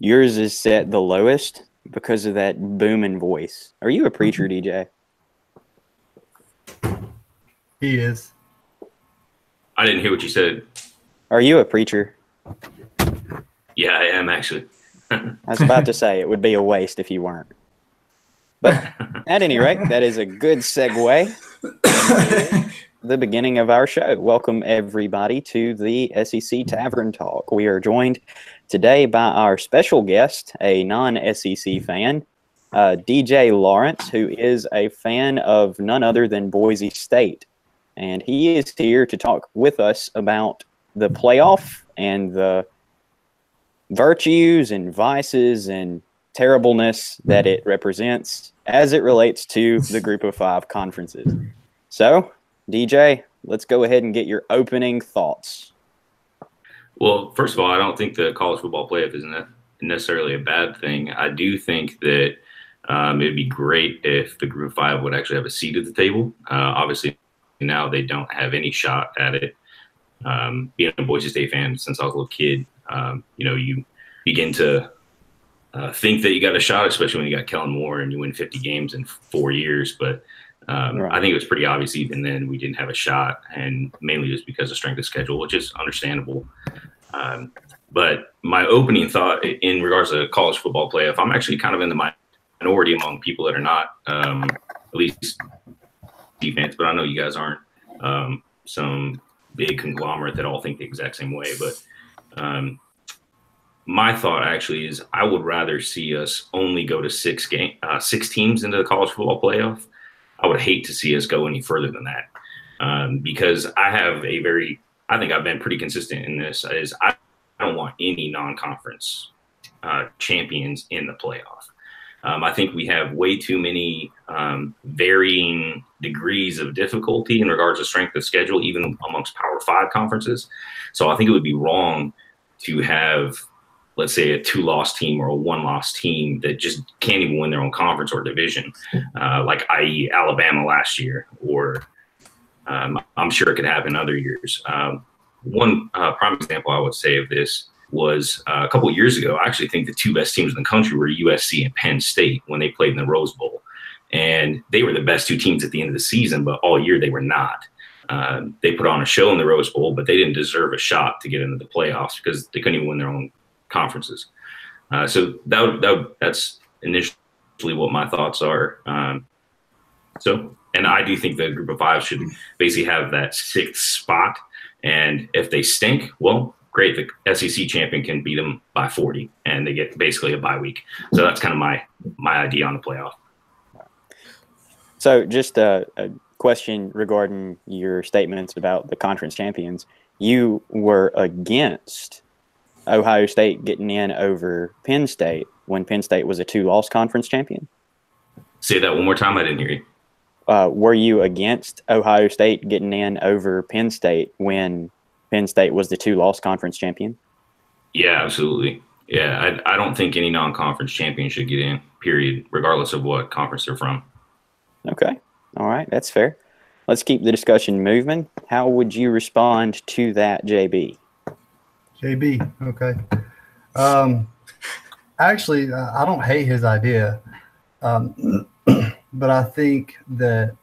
Yours is set the lowest because of that booming voice. Are you a preacher, DJ? He is. I didn't hear what you said. Are you a preacher? Yeah, I am actually. I was about to say it would be a waste if you weren't. But at any rate, that is a good segue into the beginning of our show. Welcome, everybody, to the SEC Tavern Talk. We are joined today by our special guest, a non-SEC fan, DJ Lawrence, who is a fan of none other than Boise State. And he is here to talk with us about the playoff and the virtues and vices and terribleness that it represents as it relates to the Group of Five conferences. So, DJ, let's go ahead and get your opening thoughts. Well, first of all, I don't think the college football playoff is necessarily a bad thing. I do think that it'd be great if the Group of Five would actually have a seat at the table. Obviously, now they don't have any shot at it. Being a Boise State fan since I was a little kid, you begin to think that you got a shot, especially when you got Kellen Moore and you win 50 games in 4 years. But right. I think it was pretty obvious even then we didn't have a shot, and mainly just because of strength of schedule, which is understandable. But my opening thought in regards to college football playoff, I'm actually kind of in the minority among people that are not, at least defense, but I know you guys aren't some big conglomerate that all think the exact same way. But my thought actually is I would rather see us only go to six teams into the college football playoff. I would hate to see us go any further than that, because I think I've been pretty consistent in this. Is I don't want any non-conference champions in the playoff. I think we have way too many varying degrees of difficulty in regards to strength of schedule, even amongst Power 5 conferences. So I think it would be wrong to have, let's say, a 2-loss team or a 1-loss team that just can't even win their own conference or division, like i.e. Alabama last year, or I'm sure it could happen other years. One prime example I would say of this was a couple of years ago. I actually think the two best teams in the country were USC and Penn State when they played in the Rose Bowl. And they were the best two teams at the end of the season, but all year they were not. They put on a show in the Rose Bowl, but they didn't deserve a shot to get into the playoffs because they couldn't even win their own conferences. So that's initially what my thoughts are. And I do think the Group of Five should basically have that 6th spot. And if they stink, well, great. The SEC champion can beat them by 40, and they get basically a bye week. So that's kind of my idea on the playoff. So just a question regarding your statements about the conference champions. You were against Ohio State getting in over Penn State when Penn State was a 2-loss conference champion? Say that one more time. I didn't hear you. Were you against Ohio State getting in over Penn State when Penn State was the 2-loss conference champion? Yeah, absolutely. Yeah, I don't think any non-conference champion should get in, period, regardless of what conference they're from. Okay. All right. That's fair. Let's keep the discussion moving. How would you respond to that, JB? JB, okay. Actually, I don't hate his idea, but I think that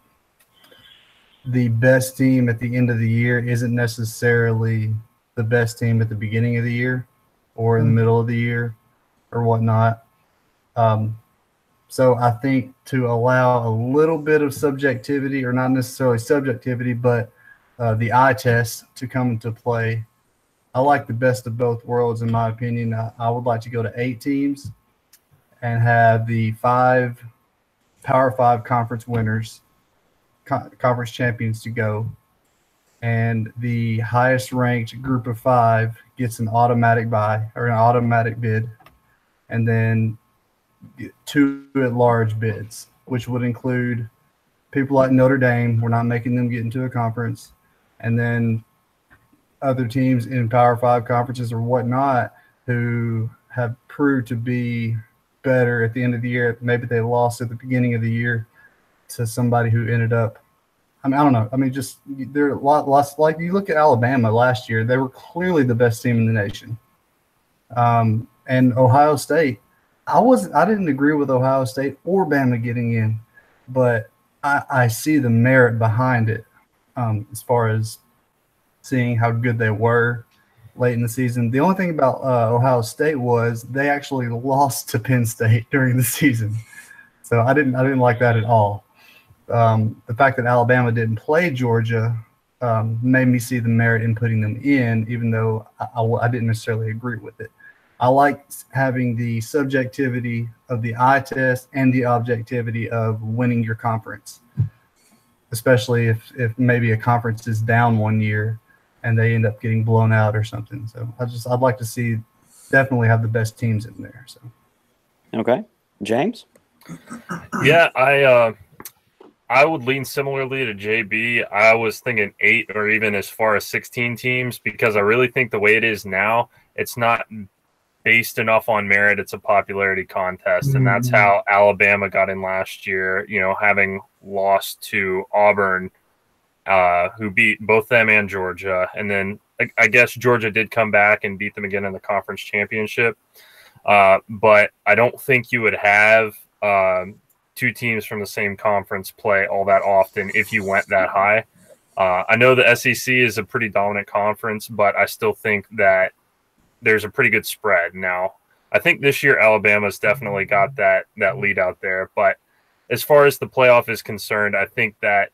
the best team at the end of the year isn't necessarily the best team at the beginning of the year or in the middle of the year or whatnot. So I think to allow a little bit of subjectivity, or not necessarily subjectivity, but the eye test to come into play, I like the best of both worlds, in my opinion. I would like to go to 8 teams and have the 5 Power 5 conference winners, conference champions to go. And the highest ranked Group of 5 gets an automatic bye or an automatic bid. And then 2 at-large bids, which would include people like Notre Dame. We're not making them get into a conference. And then other teams in Power 5 conferences or whatnot who have proved to be better at the end of the year. Maybe they lost at the beginning of the year to somebody who ended up, I don't know. Just there are a lot less. Like you look at Alabama last year, they were clearly the best team in the nation. And Ohio State, I didn't agree with Ohio State or Bama getting in, but I see the merit behind it, as far as seeing how good they were late in the season. The only thing about Ohio State was they actually lost to Penn State during the season, so I didn't like that at all. The fact that Alabama didn't play Georgia made me see the merit in putting them in, even though I didn't necessarily agree with it. I like having the subjectivity of the eye test and the objectivity of winning your conference, especially if maybe a conference is down one year and they end up getting blown out or something. So I'd like to see definitely have the best teams in there. So Okay. James? Yeah, I would lean similarly to JB. I was thinking 8 or even as far as 16 teams, because I really think the way it is now, it's not based enough on merit. It's a popularity contest, and that's how Alabama got in last year, having lost to Auburn, who beat both them and Georgia. And then I guess Georgia did come back and beat them again in the conference championship. But I don't think you would have two teams from the same conference play all that often if you went that high. I know the SEC is a pretty dominant conference, but I still think that there's a pretty good spread. Now, I think this year Alabama's definitely got that lead out there. But as far as the playoff is concerned, I think that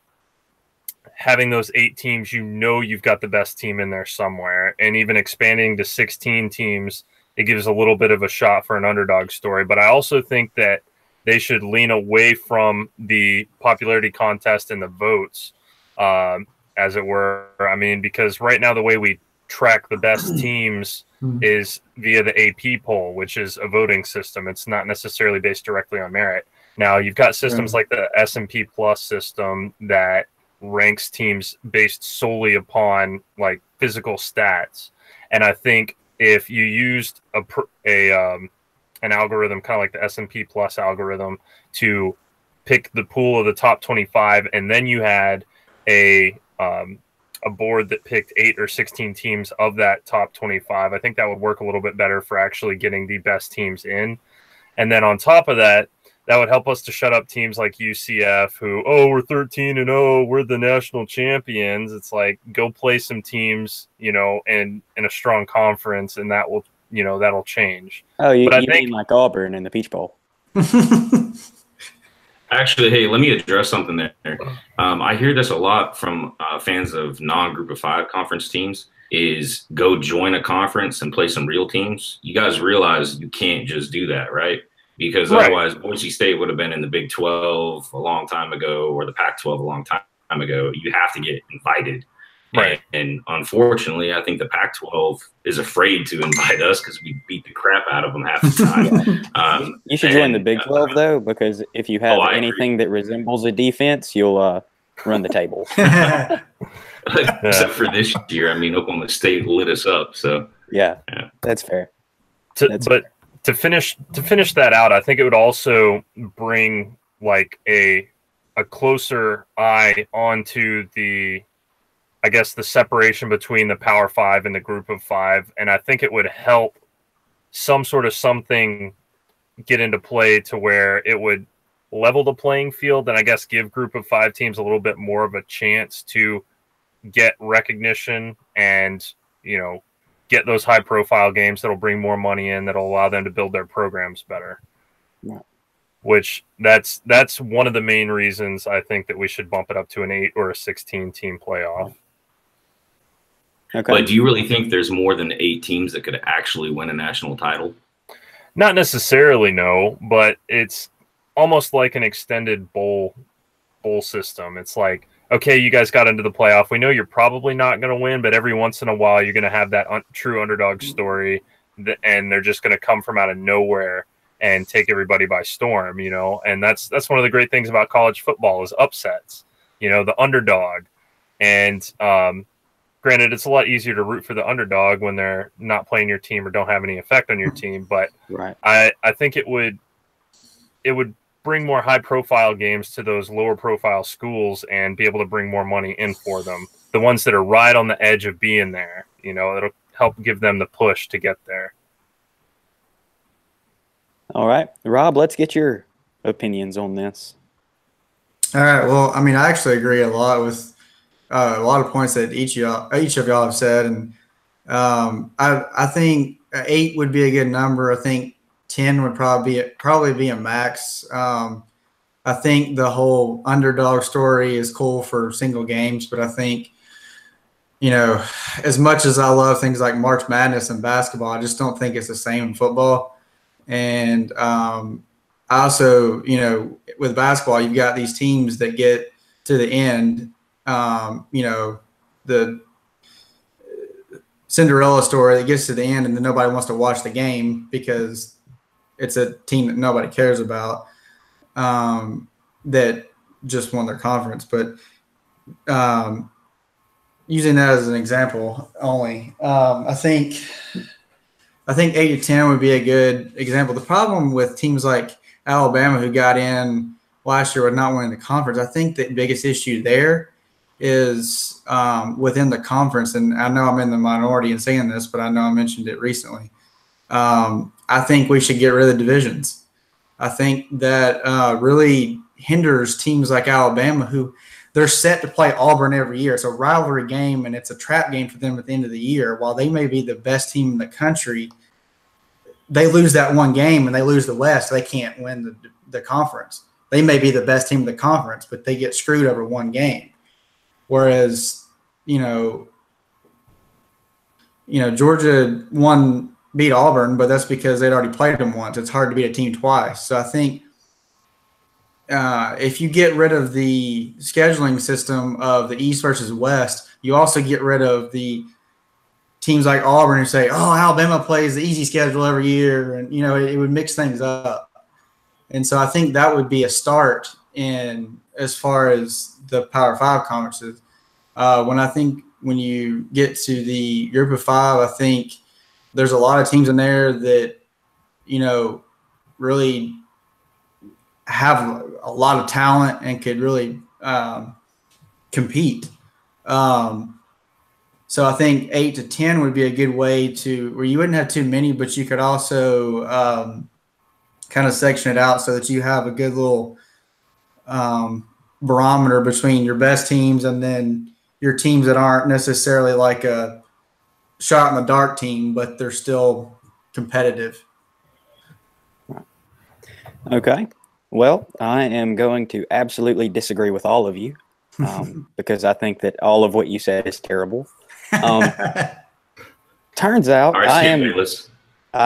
having those 8 teams, you've got the best team in there somewhere. And even expanding to 16 teams, it gives a little bit of a shot for an underdog story. But I also think that they should lean away from the popularity contest and the votes, as it were. I mean, because right now the way we track the best teams is via the AP poll, which is a voting system. It's not necessarily based directly on merit. Now, you've got systems like the S&P Plus system that ranks teams based solely upon like physical stats. And I think if you used an algorithm, kind of like the S&P Plus algorithm, to pick the pool of the top 25, and then you had a board that picked 8 or 16 teams of that top 25, I think that would work a little bit better for actually getting the best teams in. And then on top of that, that would help us to shut up teams like UCF who, we're 13-0, we're the national champions. It's like, go play some teams, in a strong conference, and that will, that'll change. Oh, you mean like Auburn in the Peach Bowl? Actually, hey, let me address something there. I hear this a lot from fans of non-Group of 5 conference teams, is go join a conference and play some real teams. You guys realize you can't just do that, right? Because otherwise Boise State would have been in the Big 12 a long time ago, or the Pac-12 a long time ago. You have to get invited. Right. And unfortunately, I think the Pac-12 is afraid to invite us because we beat the crap out of them half the time. You should join the Big 12, though, because if you have anything that resembles a defense, you'll run the table. Except for this year. I mean, Oklahoma State lit us up. So yeah. That's fair. To finish that out, I think it would also bring like a closer eye onto the separation between the Power 5 and the Group of 5. And I think it would help something get into play to where it would level the playing field and I guess give Group of 5 teams a little bit more of a chance to get recognition and, get those high profile games that'll bring more money in, that'll allow them to build their programs better. Yeah. Which that's one of the main reasons I think that we should bump it up to an 8 or a 16 team playoff. Okay. But do you really think there's more than 8 teams that could actually win a national title? Not necessarily, no, but it's almost like an extended bowl system. It's like, okay, you guys got into the playoff. We know you're probably not going to win, but every once in a while you're going to have that true underdog story, and they're just going to come from out of nowhere and take everybody by storm, And that's one of the great things about college football is upsets, the underdog. And granted, it's a lot easier to root for the underdog when they're not playing your team or don't have any effect on your team. But right. I think it would bring more high-profile games to those lower-profile schools and be able to bring more money in for them. The ones that are right on the edge of being there, it'll help give them the push to get there. All right, Rob, let's get your opinions on this. All right. Well, I mean, I actually agree a lot with a lot of points that each of y'all have said, and I think 8 would be a good number. I think 10 would probably be a max. I think the whole underdog story is cool for single games, but I think, as much as I love things like March Madness and basketball, I just don't think it's the same in football. And I also, with basketball, you've got these teams that get to the end, the Cinderella story that gets to the end and then nobody wants to watch the game because it's a team that nobody cares about, that just won their conference. But using that as an example only, I think 8 to 10 would be a good example. The problem with teams like Alabama, who got in last year with not winning the conference, I think the biggest issue there is within the conference. And I know I'm in the minority in saying this, but I know I mentioned it recently. I think we should get rid of divisions. I think that really hinders teams like Alabama, who they're set to play Auburn every year. It's a rivalry game, and it's a trap game for them at the end of the year. While they may be the best team in the country, they lose that one game and they lose the West. They can't win the conference. They may be the best team in the conference, but they get screwed over one game. Whereas, Georgia beat Auburn, but that's because they'd already played them once. It's hard to beat a team twice. So I think if you get rid of the scheduling system of the East versus West, you also get rid of the teams like Auburn who say, oh, Alabama plays the easy schedule every year. And, it would mix things up. And so I think that would be a start in as far as the Power 5 conferences. When you get to the group of 5, I think there's a lot of teams in there that, really have a lot of talent and could really compete. So I think 8 to 10 would be a good way where you wouldn't have too many, but you could also kind of section it out so that you have a good little barometer between your best teams and then your teams that aren't necessarily like a shot in the dark team, but they're still competitive. Okay. Well, I am going to absolutely disagree with all of you because I think that all of what you said is terrible. Turns out I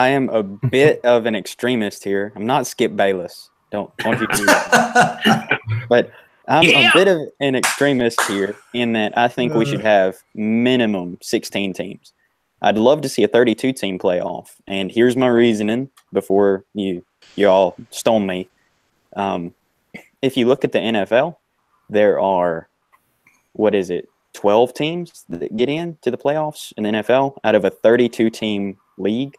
am a bit of an extremist here. I'm not Skip Bayless. Don't you do that. But I'm a bit of an extremist here in that I think we should have minimum 16 teams. I'd love to see a 32-team playoff. And here's my reasoning before you all stone me. If you look at the NFL, there are, 12 teams that get into the playoffs in the NFL out of a 32-team league.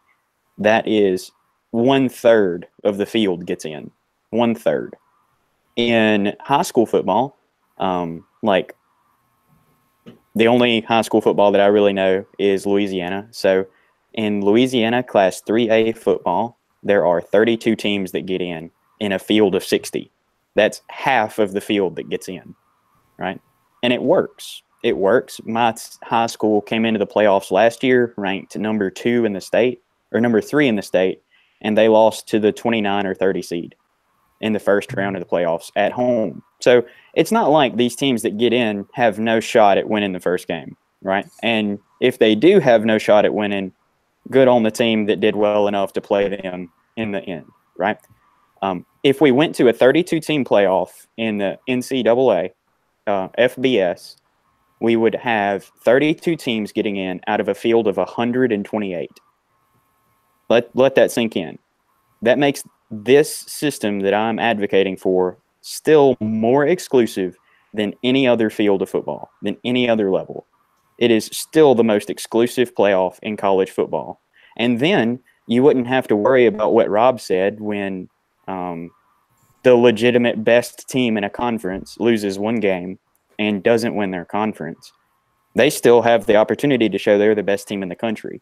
That is 1/3 of the field gets in. 1/3. In high school football, the only high school football that I really know is Louisiana. So in Louisiana Class 3A football, there are 32 teams that get in a field of 60. That's half of the field that gets in, right? And it works. It works. My high school came into the playoffs last year, ranked number 2 in the state, or number 3 in the state, and they lost to the 29 or 30 seed in the first round of the playoffs at home. So it's not like these teams that get in have no shot at winning the first game, right? And if they do have no shot at winning, good on the team that did well enough to play them in the end, right? If we went to a 32-team playoff in the NCAA, FBS, we would have 32 teams getting in out of a field of 128. Let that sink in. That makes this system that I'm advocating for still more exclusive than any other field of football, than any other level. It is still the most exclusive playoff in college football. And then you wouldn't have to worry about what Rob said when the legitimate best team in a conference loses one game and doesn't win their conference. They still have the opportunity to show they're the best team in the country.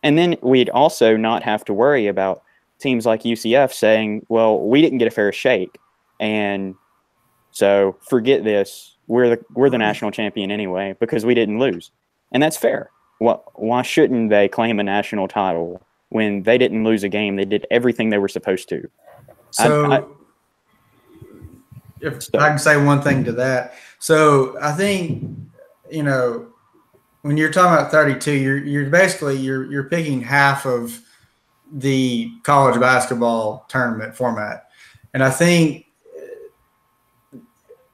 And then we'd also not have to worry about teams like UCF saying, well, we didn't get a fair shake, and so forget this. We're the national champion anyway because we didn't lose. And that's fair. Why shouldn't they claim a national title when they didn't lose a game? They did everything they were supposed to. So if I can say one thing to that. So I think, you know, when you're talking about 32, you're basically you're picking half of the college basketball tournament format. And I think,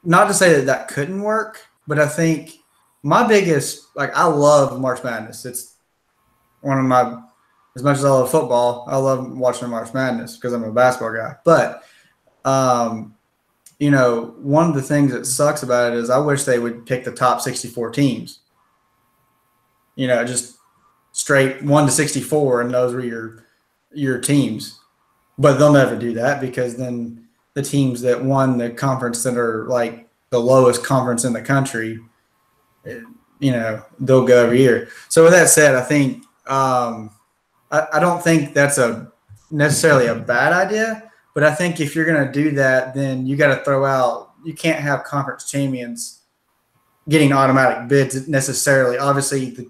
not to say that couldn't work, but I think my biggest, like, I love March Madness. It's one of my, as much as I love football, I love watching March Madness because I'm a basketball guy. But, you know, one of the things that sucks about it is I wish they would pick the top 64 teams. You know, just straight 1 to 64, and those were your teams. But they'll never do that because then the teams that won the conference that are like the lowest conference in the country, you know, they'll go every year. So with that said, I think I don't think that's necessarily a bad idea, but I think if you're going to do that, then you got to throw out – you can't have conference champions getting automatic bids necessarily. Obviously,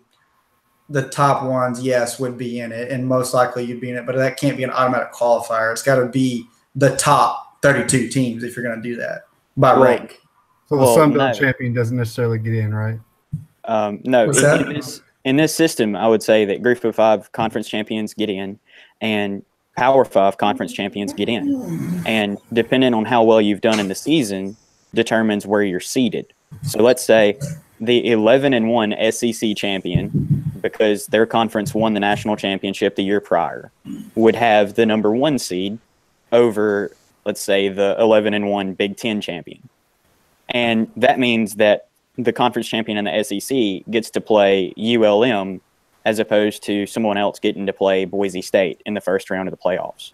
the top ones, yes, would be in it, and most likely you'd be in it, but that can't be an automatic qualifier. It's got to be the top 32 teams if you're going to do that by rank. So the Sun Belt champion doesn't necessarily get in, right? No. In this system, I would say that Group of 5 conference champions get in, and Power 5 conference champions get in. And depending on how well you've done in the season determines where you're seated. So let's say the 11-1 SEC champion, because their conference won the national championship the year prior, would have the number 1 seed over, let's say, the 11-1 Big Ten champion. And that means that the conference champion in the SEC gets to play ULM as opposed to someone else getting to play Boise State in the first round of the playoffs,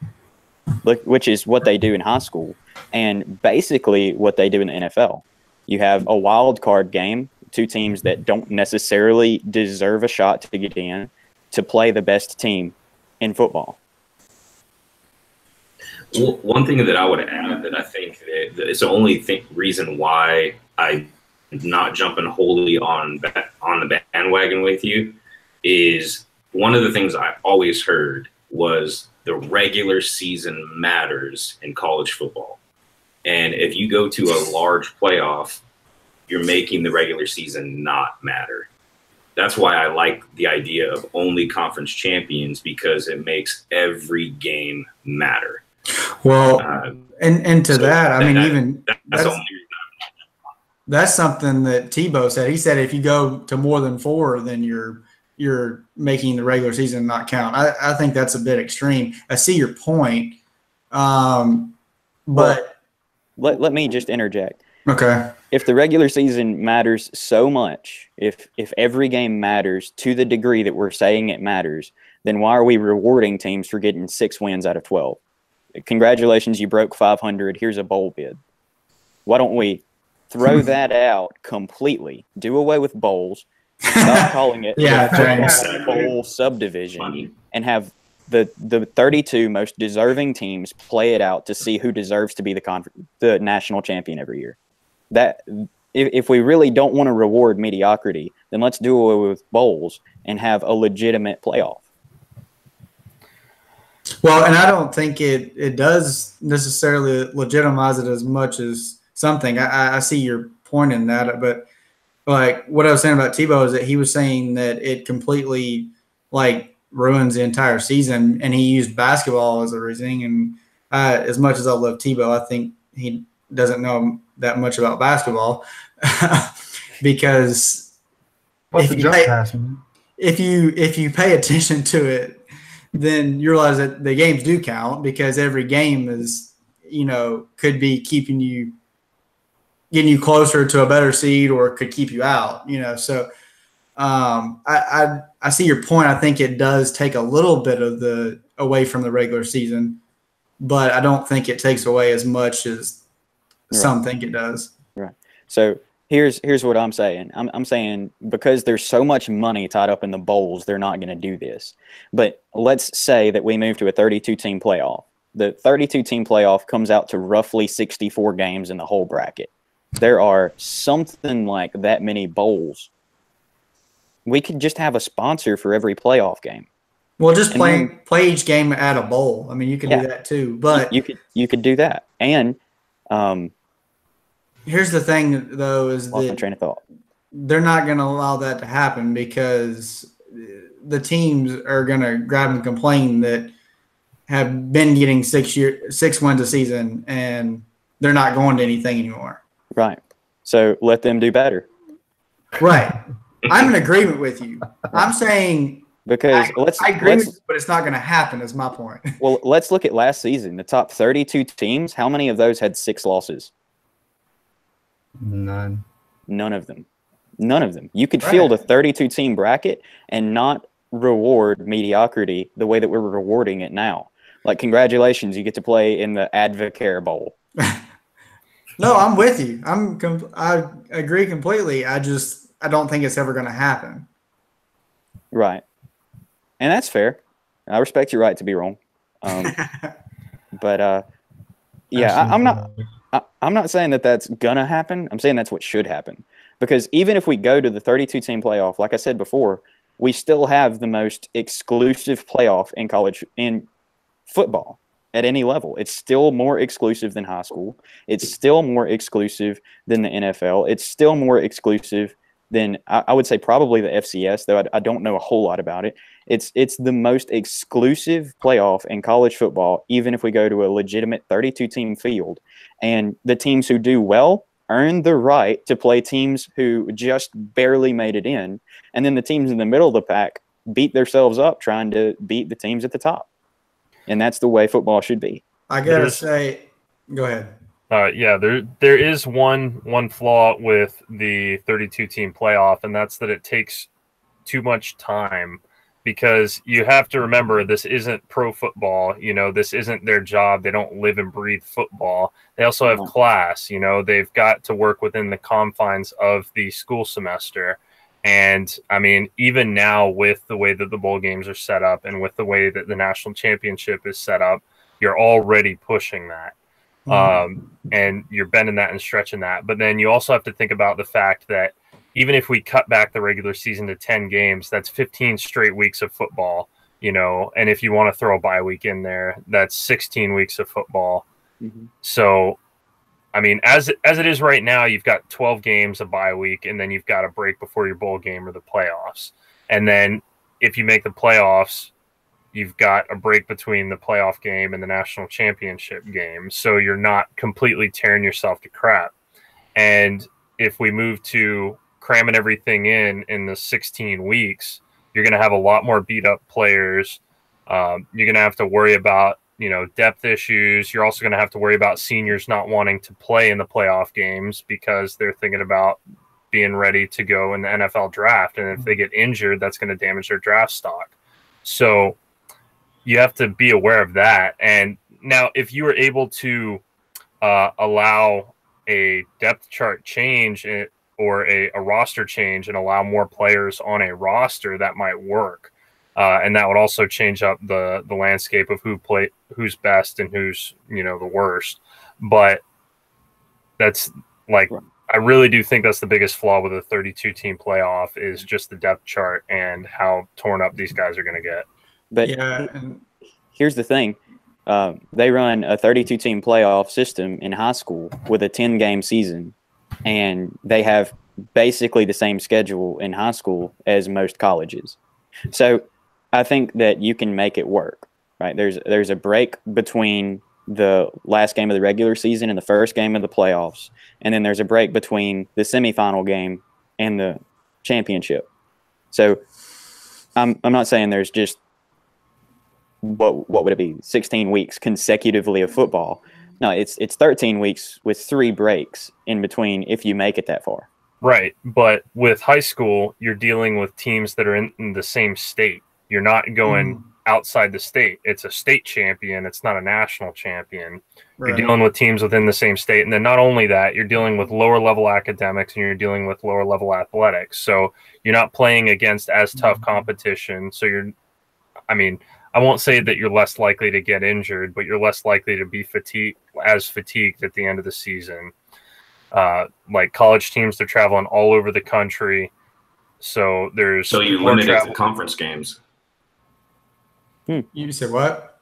which is what they do in high school and basically what they do in the NFL. You have a wild card game, 2 teams that don't necessarily deserve a shot to get in to play the best team in football. Well, one thing that I would add that I think that it's the only reason why I'm not jumping wholly on the bandwagon with you is one of the things I always heard was the regular season matters in college football. And if you go to a large playoff, you're making the regular season not matter. That's why I like the idea of only conference champions, because it makes every game matter. Well, and to that, I mean, that's something that Tebow said. He said if you go to more than 4, then you're making the regular season not count. I think that's a bit extreme. I see your point, but let me just interject. Okay. If the regular season matters so much, if every game matters to the degree that we're saying it matters, then why are we rewarding teams for getting 6 wins out of 12? Congratulations, you broke 500. Here's a bowl bid. Why don't we throw that out completely? Do away with bowls. Stop calling it the bowl subdivision, and have the 32 most deserving teams play it out to see who deserves to be the national champion every year. That if we really don't want to reward mediocrity, then let's do away with bowls and have a legitimate playoff. Well, and I don't think it does necessarily legitimize it as much as something. I see your point in that, but like what I was saying about Tebow is that he was saying that it completely like ruins the entire season, and he used basketball as a reasoning. And as much as I love Tebow, I think he doesn't know that much about basketball because if you pay attention to it, then you realize that the games do count, because every game is, could be getting you closer to a better seed, or it could keep you out, So I see your point. I think it does take a little bit of away from the regular season, but I don't think it takes away as much as some think it does. Right. So Here's what I'm saying. I'm saying because there's so much money tied up in the bowls, they're not going to do this. But let's say that we move to a 32-team playoff. The 32-team playoff comes out to roughly 64 games in the whole bracket. There are something like that many bowls. We could just have a sponsor for every playoff game. Well, just play each game at a bowl. I mean, you can do that too. But you could do that. And here's the thing, though, is lost my train of thought. They're not going to allow that to happen because the teams are going to grab and complain that have been getting 6 wins a season, and they're not going to anything anymore. Right. So let them do better. Right. I'm in agreement with you. I'm saying because I agree with you, but it's not going to happen is my point. Well, let's look at last season. The top 32 teams, how many of those had 6 losses? None. None of them. None of them. You could field a 32-team bracket and not reward mediocrity the way that we're rewarding it now. Like, congratulations, you get to play in the Advocare Bowl. No, I'm with you. I agree completely. I don't think it's ever going to happen. Right. And that's fair. I respect your right to be wrong. But yeah, I'm not saying that that's gonna happen. I'm saying that's what should happen. Because even if we go to the 32-team playoff, like I said before, we still have the most exclusive playoff in football at any level. It's still more exclusive than high school. It's still more exclusive than the NFL. It's still more exclusive than I would say probably the FCS, though I don't know a whole lot about it. It's the most exclusive playoff in college football, even if we go to a legitimate 32-team field. And the teams who do well earn the right to play teams who just barely made it in. And then the teams in the middle of the pack beat themselves up trying to beat the teams at the top. And that's the way football should be. I got to say – go ahead. Yeah, there is one flaw with the 32-team playoff, and that's that it takes too much time because you have to remember this isn't pro football. You know, this isn't their job. They don't live and breathe football. They also have class. You know, they've got to work within the confines of the school semester. And, I mean, even now with the way that the bowl games are set up and with the way that the national championship is set up, you're already pushing that. And you're bending that and stretching that. But then you also have to think about the fact that even if we cut back the regular season to 10 games, that's 15 straight weeks of football, you know, and if you want to throw a bye week in there, that's 16 weeks of football. Mm-hmm. So, I mean, as it is right now, you've got 12 games a bye week, and then you've got a break before your bowl game or the playoffs. And then if you make the playoffs, you've got a break between the playoff game and the national championship game. So you're not completely tearing yourself to crap. And if we move to cramming everything in the 16 weeks, you're going to have a lot more beat up players. You're going to have to worry about, you know, depth issues. You're also going to have to worry about seniors not wanting to play in the playoff games because they're thinking about being ready to go in the NFL draft. And if they get injured, that's going to damage their draft stock. So you have to be aware of that. And now if you were able to allow a depth chart change or a roster change and allow more players on a roster, that might work. And that would also change up the landscape of who's best and who's, you know, the worst. But that's like, I really do think that's the biggest flaw with a 32-team playoff is just the depth chart and how torn up these guys are going to get. But here's the thing. They run a 32-team playoff system in high school with a 10-game season, and they have basically the same schedule in high school as most colleges. So I think that you can make it work, right? There's a break between the last game of the regular season and the first game of the playoffs, and then there's a break between the semifinal game and the championship. So I'm not saying there's just what would it be, 16 weeks consecutively of football. No, it's 13 weeks with 3 breaks in between if you make it that far. Right, but with high school, you're dealing with teams that are in the same state. You're not going outside the state. It's a state champion. It's not a national champion. Right. You're dealing with teams within the same state. And then not only that, you're dealing with lower level academics and you're dealing with lower level athletics. So you're not playing against as tough competition. So I won't say that you're less likely to get injured, but you're less likely to be fatigued at the end of the season. Like college teams, they're traveling all over the country. So you limit it to conference games. You said what?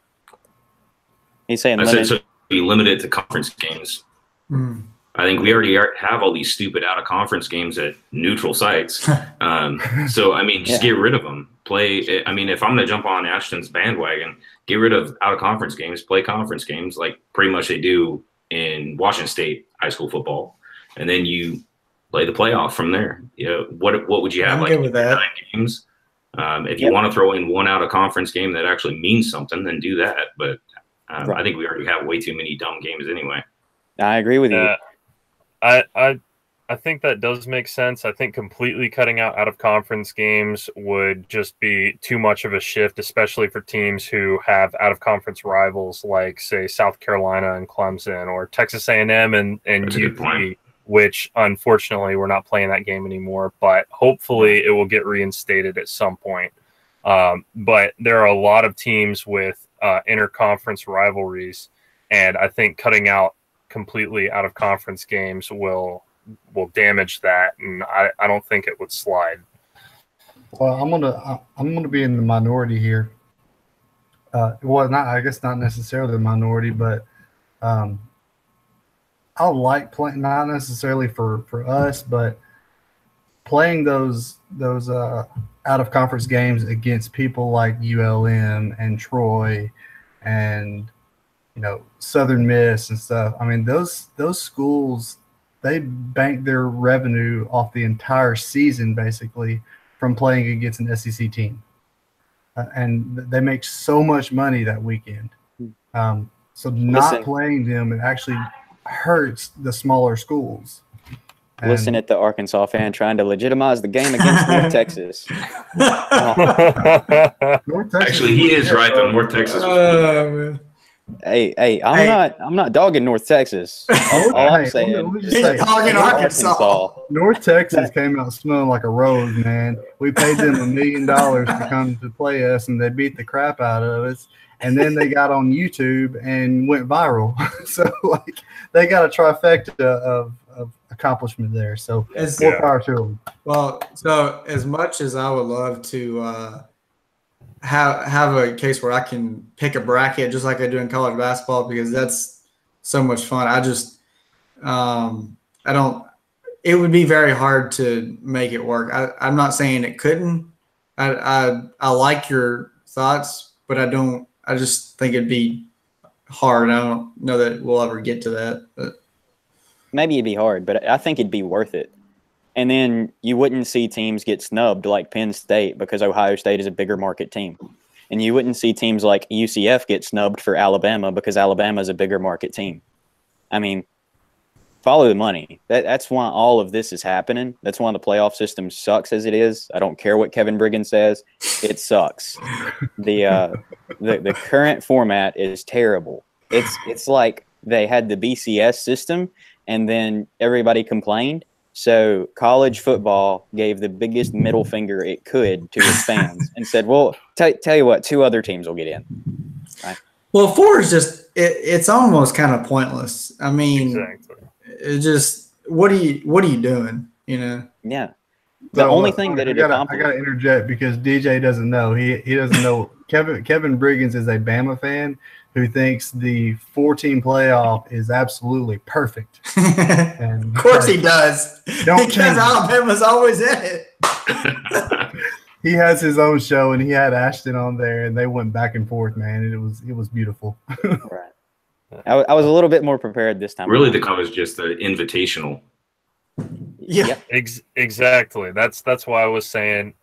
He's saying so you limit it to conference games. I think we already have all these stupid out-of-conference games at neutral sites. Just get rid of them. Play. I mean, if I'm going to jump on Ashton's bandwagon, get rid of out-of-conference games, play conference games like pretty much they do in Washington State high school football, and then you play the playoff from there. What would you have? I'm good with that. 9 games? If you want to throw in one out-of-conference game that actually means something, then do that. But I think we already have way too many dumb games anyway. I agree with you. I think that does make sense. I think completely cutting out of conference games would just be too much of a shift, especially for teams who have out of conference rivals like, say, South Carolina and Clemson, or Texas A&M and UP, which unfortunately we're not playing that game anymore. But hopefully it will get reinstated at some point. But there are a lot of teams with interconference rivalries, and I think cutting out completely out of conference games will damage that, and I don't think it would slide. Well, I'm gonna be in the minority here. I guess not necessarily the minority, but I like playing, not necessarily for us, but playing those out of conference games against people like ULM and Troy and Southern Miss and stuff. I mean, those schools, they bank their revenue off the entire season basically from playing against an SEC team, and they make so much money that weekend. So not playing them, it actually hurts the smaller schools. Listen at the Arkansas fan trying to legitimize the game against North Texas. North Texas. Actually, he is right though. North Texas. Man. Hey, I'm not dogging North Texas. All I'm saying he's dogging Arkansas. North Texas came out smelling like a rose, man. We paid them $1 million to come to play us, and they beat the crap out of us. And then they got on YouTube and went viral. So they got a trifecta of accomplishment there. So more power to them. Well, so as much as I would love to have a case where I can pick a bracket just like I do in college basketball, because that's so much fun. I just it would be very hard to make it work. I'm not saying it couldn't. I like your thoughts, but I just think it'd be hard. I don't know that we'll ever get to that. But maybe it'd be hard, but I think it'd be worth it. And then you wouldn't see teams get snubbed like Penn State because Ohio State is a bigger market team. And you wouldn't see teams like UCF get snubbed for Alabama because Alabama is a bigger market team. I mean, follow the money. That's why all of this is happening. That's why the playoff system sucks as it is. I don't care what Kevin Brigham says. It sucks. The current format is terrible. It's like they had the BCS system and then everybody complained. So college football gave the biggest middle finger it could to its fans and said, well, tell you what, 2 other teams will get in. Right? Well, 4 is just it's almost kind of pointless. I mean, Exactly. It just what are you doing? Yeah. The only thing that it accomplished. I got to interject because DJ doesn't know. He doesn't know. Kevin Briggins is a Bama fan who thinks the 4-team playoff is absolutely perfect. And of course he does. Because Alabama's always in it. He has his own show, and he had Ashton on there, and they went back and forth, man. And it was beautiful. Right. I was a little bit more prepared this time. Really, the cup is just an invitational. Yeah. Exactly. That's why I was saying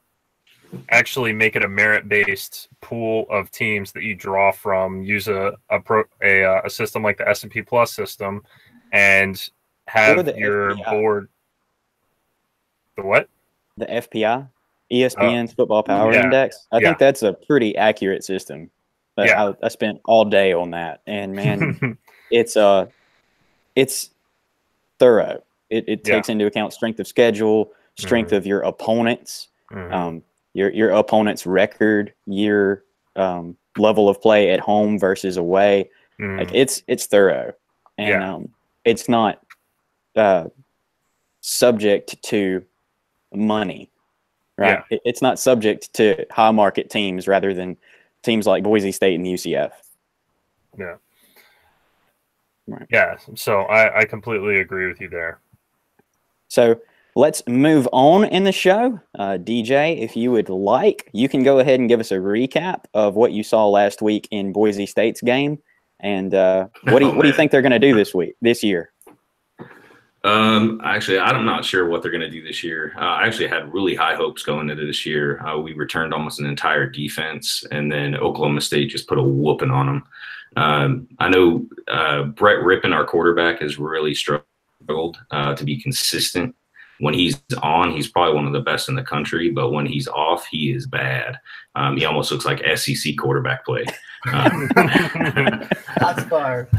actually make it a merit-based pool of teams that you draw from. Use a system like the S&P Plus system, and have your FPI? board. The what? The FPI. ESPN's Football Power Index. I think that's a pretty accurate system. But I spent all day on that, and man, it's thorough. It takes into account strength of schedule, strength of your opponents, your opponent's record, your level of play at home versus away. Like it's thorough, and it's not subject to money, right? It's not subject to high market teams rather than teams like Boise State and UCF. Yeah. Right. Yeah. So I completely agree with you there. So let's move on in the show. DJ, if you would like, you can go ahead and give us a recap of what you saw last week in Boise State's game. And what do you think they're going to do this year? Actually, I'm not sure what they're going to do this year. I actually had really high hopes going into this year. We returned almost an entire defense, and then Oklahoma State just put a whooping on them. I know Brett Rippon, our quarterback, has really struggled to be consistent. When he's on, he's probably one of the best in the country, but when he's off, he is bad. He almost looks like SEC quarterback play. That's fired.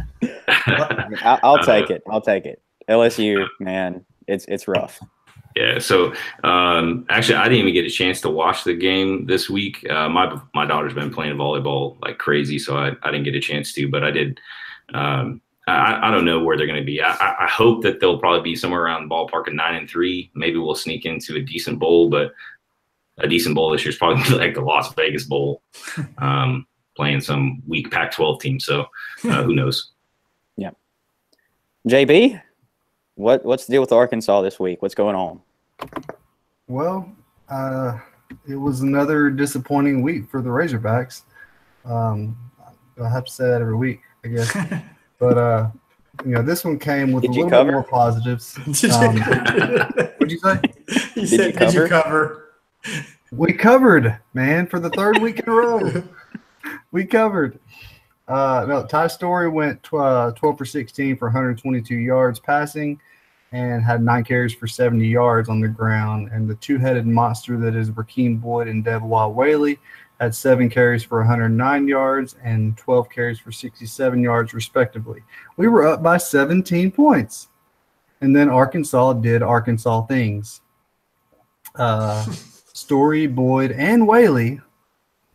I'll take it. LSU, man, it's rough. Yeah. So actually, I didn't even get a chance to watch the game this week. My daughter's been playing volleyball like crazy, so I didn't get a chance to. But I did. I don't know where they're going to be. I hope that they'll probably be somewhere around the ballpark of 9-3. Maybe we'll sneak into a decent bowl, but a decent bowl this year is probably like the Las Vegas Bowl, playing some weak Pac-12 team. So who knows? Yeah. JB, what's the deal with Arkansas this week? What's going on? Well, it was another disappointing week for the Razorbacks. I have to say that every week, I guess. But this one came with a little bit more positives. What'd you say? Did you cover? We covered, man, for the third week in a row. We covered. No, Ty Story went 12 for 16 for 122 yards passing and had 9 carries for 70 yards on the ground. And the two-headed monster that is Rakeem Boyd and Devwah Whaley had 7 carries for 109 yards and 12 carries for 67 yards, respectively. We were up by 17 points. And then Arkansas did Arkansas things. Story, Boyd, and Whaley,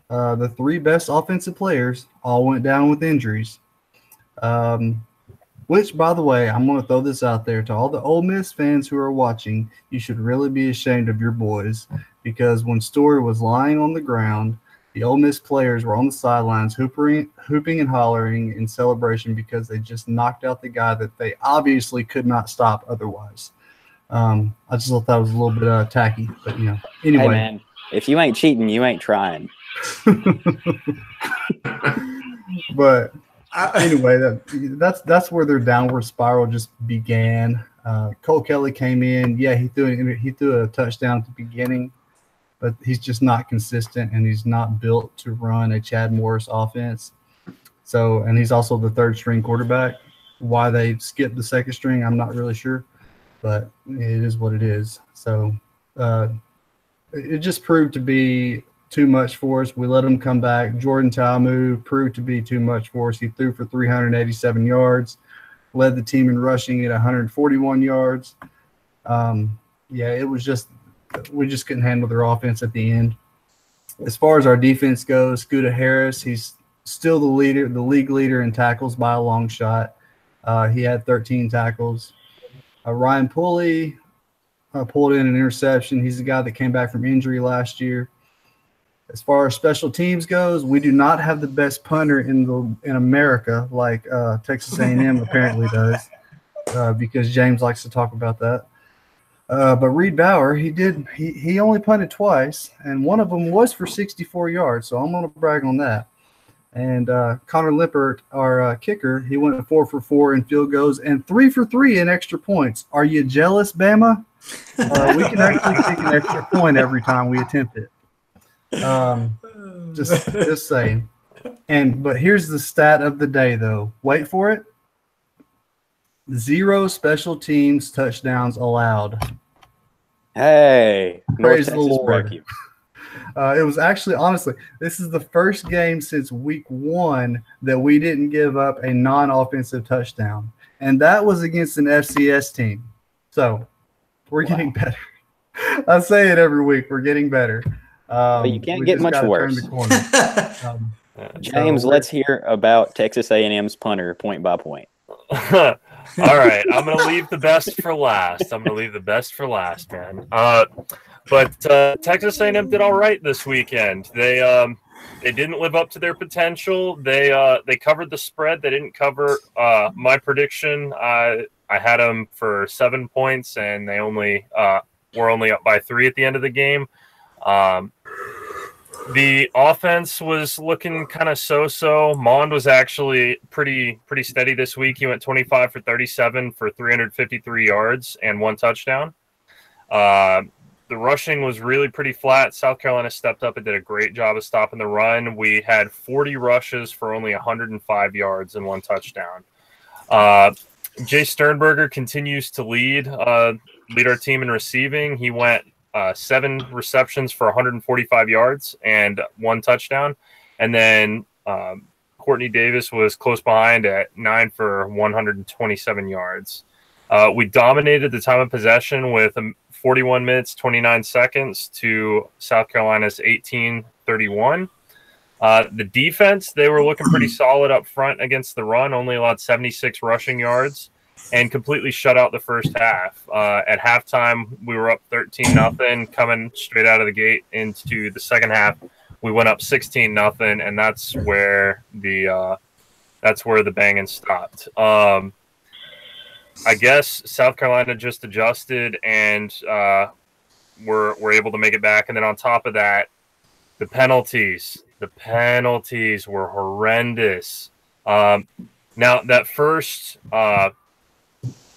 the 3 best offensive players, all went down with injuries. Which, by the way, I'm going to throw this out there to all the Ole Miss fans who are watching. You should really be ashamed of your boys, because when Story was lying on the ground, the Ole Miss players were on the sidelines hooping and hollering in celebration because they just knocked out the guy that they obviously could not stop otherwise. I just thought that was a little bit tacky, but anyway. Hey man, if you ain't cheating, you ain't trying. But anyway, that's where their downward spiral just began. Cole Kelly came in. Yeah, he threw a touchdown at the beginning, but he's just not consistent, and he's not built to run a Chad Morris offense. So, and he's also the third string quarterback. Why they skipped the second string, I'm not really sure, but it is what it is. So it just proved to be too much for us. We let him come back. Jordan Ta'amu proved to be too much for us. He threw for 387 yards, led the team in rushing at 141 yards. It was just – we just couldn't handle their offense at the end. As far as our defense goes, Scooter Harris, he's still the league leader in tackles by a long shot. He had 13 tackles. Ryan Pulley pulled in an interception. He's the guy that came back from injury last year. As far as special teams goes, we do not have the best punter in America like Texas A&M apparently does, because James likes to talk about that. But Reed Bauer, he only punted twice, and one of them was for 64 yards, so I'm going to brag on that. And Connor Lippert, our kicker, he went 4 for 4 in field goals and 3 for 3 in extra points. Are you jealous, Bama? We can actually kick an extra point every time we attempt it. Just saying. But here's the stat of the day, though. Wait for it. 0 special teams touchdowns allowed. Hey, North Praise the Texas Lord. broke you. It was actually, honestly, this is the first game since week 1 that we didn't give up a non-offensive touchdown. And that was against an FCS team. So we're getting better. I say it every week. We're getting better. But you can't we get just much gotta worse. Turn the corner. James, so let's hear about Texas A&M's punter point by point. All right, I'm going to leave the best for last. Man. But Texas A&M did all right this weekend. They didn't live up to their potential. They covered the spread. They didn't cover my prediction. I had them for 7 points, and they were only up by 3 at the end of the game. The offense was looking kind of so-so. Mond was actually pretty steady this week. He went 25 for 37 for 353 yards and 1 touchdown. The rushing was really pretty flat. South Carolina stepped up and did a great job of stopping the run. We had 40 rushes for only 105 yards and 1 touchdown. Jay Sternberger continues to lead our team in receiving. He went 7 receptions for 145 yards and 1 touchdown. And then Courtney Davis was close behind at 9 for 127 yards. We dominated the time of possession with 41 minutes, 29 seconds to South Carolina's 18:31. The defense, they were looking pretty solid up front against the run, only allowed 76 rushing yards and completely shut out the first half. At halftime, we were up 13-0 coming straight out of the gate into the second half. We went up 16-0, and that's where the banging stopped. I guess South Carolina just adjusted and were able to make it back. And then on top of that, the penalties were horrendous. Now that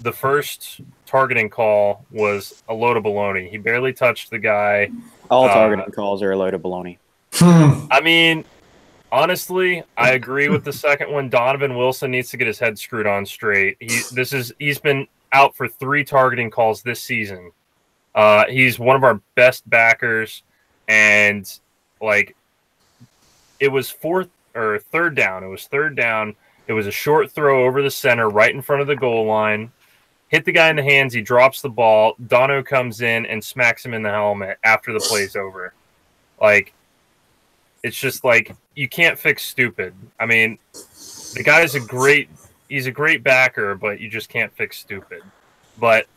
the first targeting call was a load of baloney. He barely touched the guy. All targeting calls are a load of baloney. I mean, honestly, I agree with the second one. Donovan Wilson needs to get his head screwed on straight. He's been out for 3 targeting calls this season. He's one of our best backers, and it was third down. It was third down. It was a short throw over the center, right in front of the goal line. Hit the guy in the hands. He drops the ball. Dono comes in and smacks him in the helmet after the play's over. It's just you can't fix stupid. I mean, the guy's he's a great backer, but you just can't fix stupid. But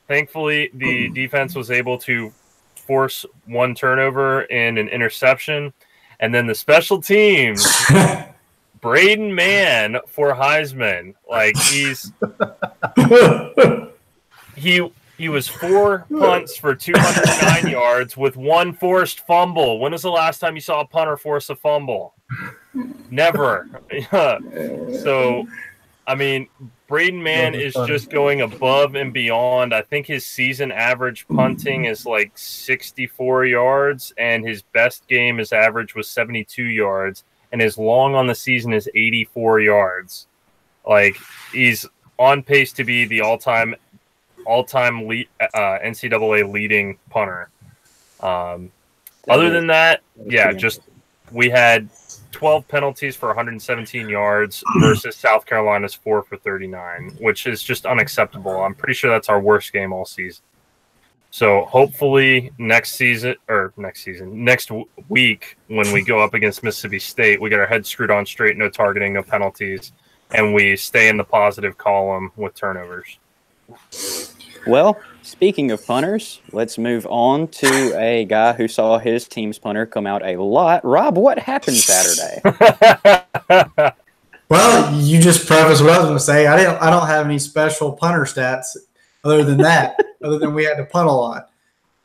thankfully, the defense was able to force 1 turnover and an interception. And then the special teams, Braden Mann for Heisman. He was 4 punts for 209 yards with 1 forced fumble. When was the last time you saw a punter force a fumble? Never. So, I mean, Braden Mann is just going above and beyond. I think his season average punting is 64 yards, and his best game, his average was 72 yards, and his long on the season is 84 yards. He's on pace to be the all-time NCAA leading punter. Other than that, we had 12 penalties for 117 yards versus South Carolina's 4 for 39, which is just unacceptable. I'm pretty sure that's our worst game all season. So hopefully next week when we go up against Mississippi State, we get our heads screwed on straight, no targeting, no penalties, and we stay in the positive column with turnovers. Well, speaking of punters, let's move on to a guy who saw his team's punter come out a lot. Rob, what happened Saturday? Well, you just prefaced what I was going to say. I don't have any special punter stats other than that, other than we had to punt a lot,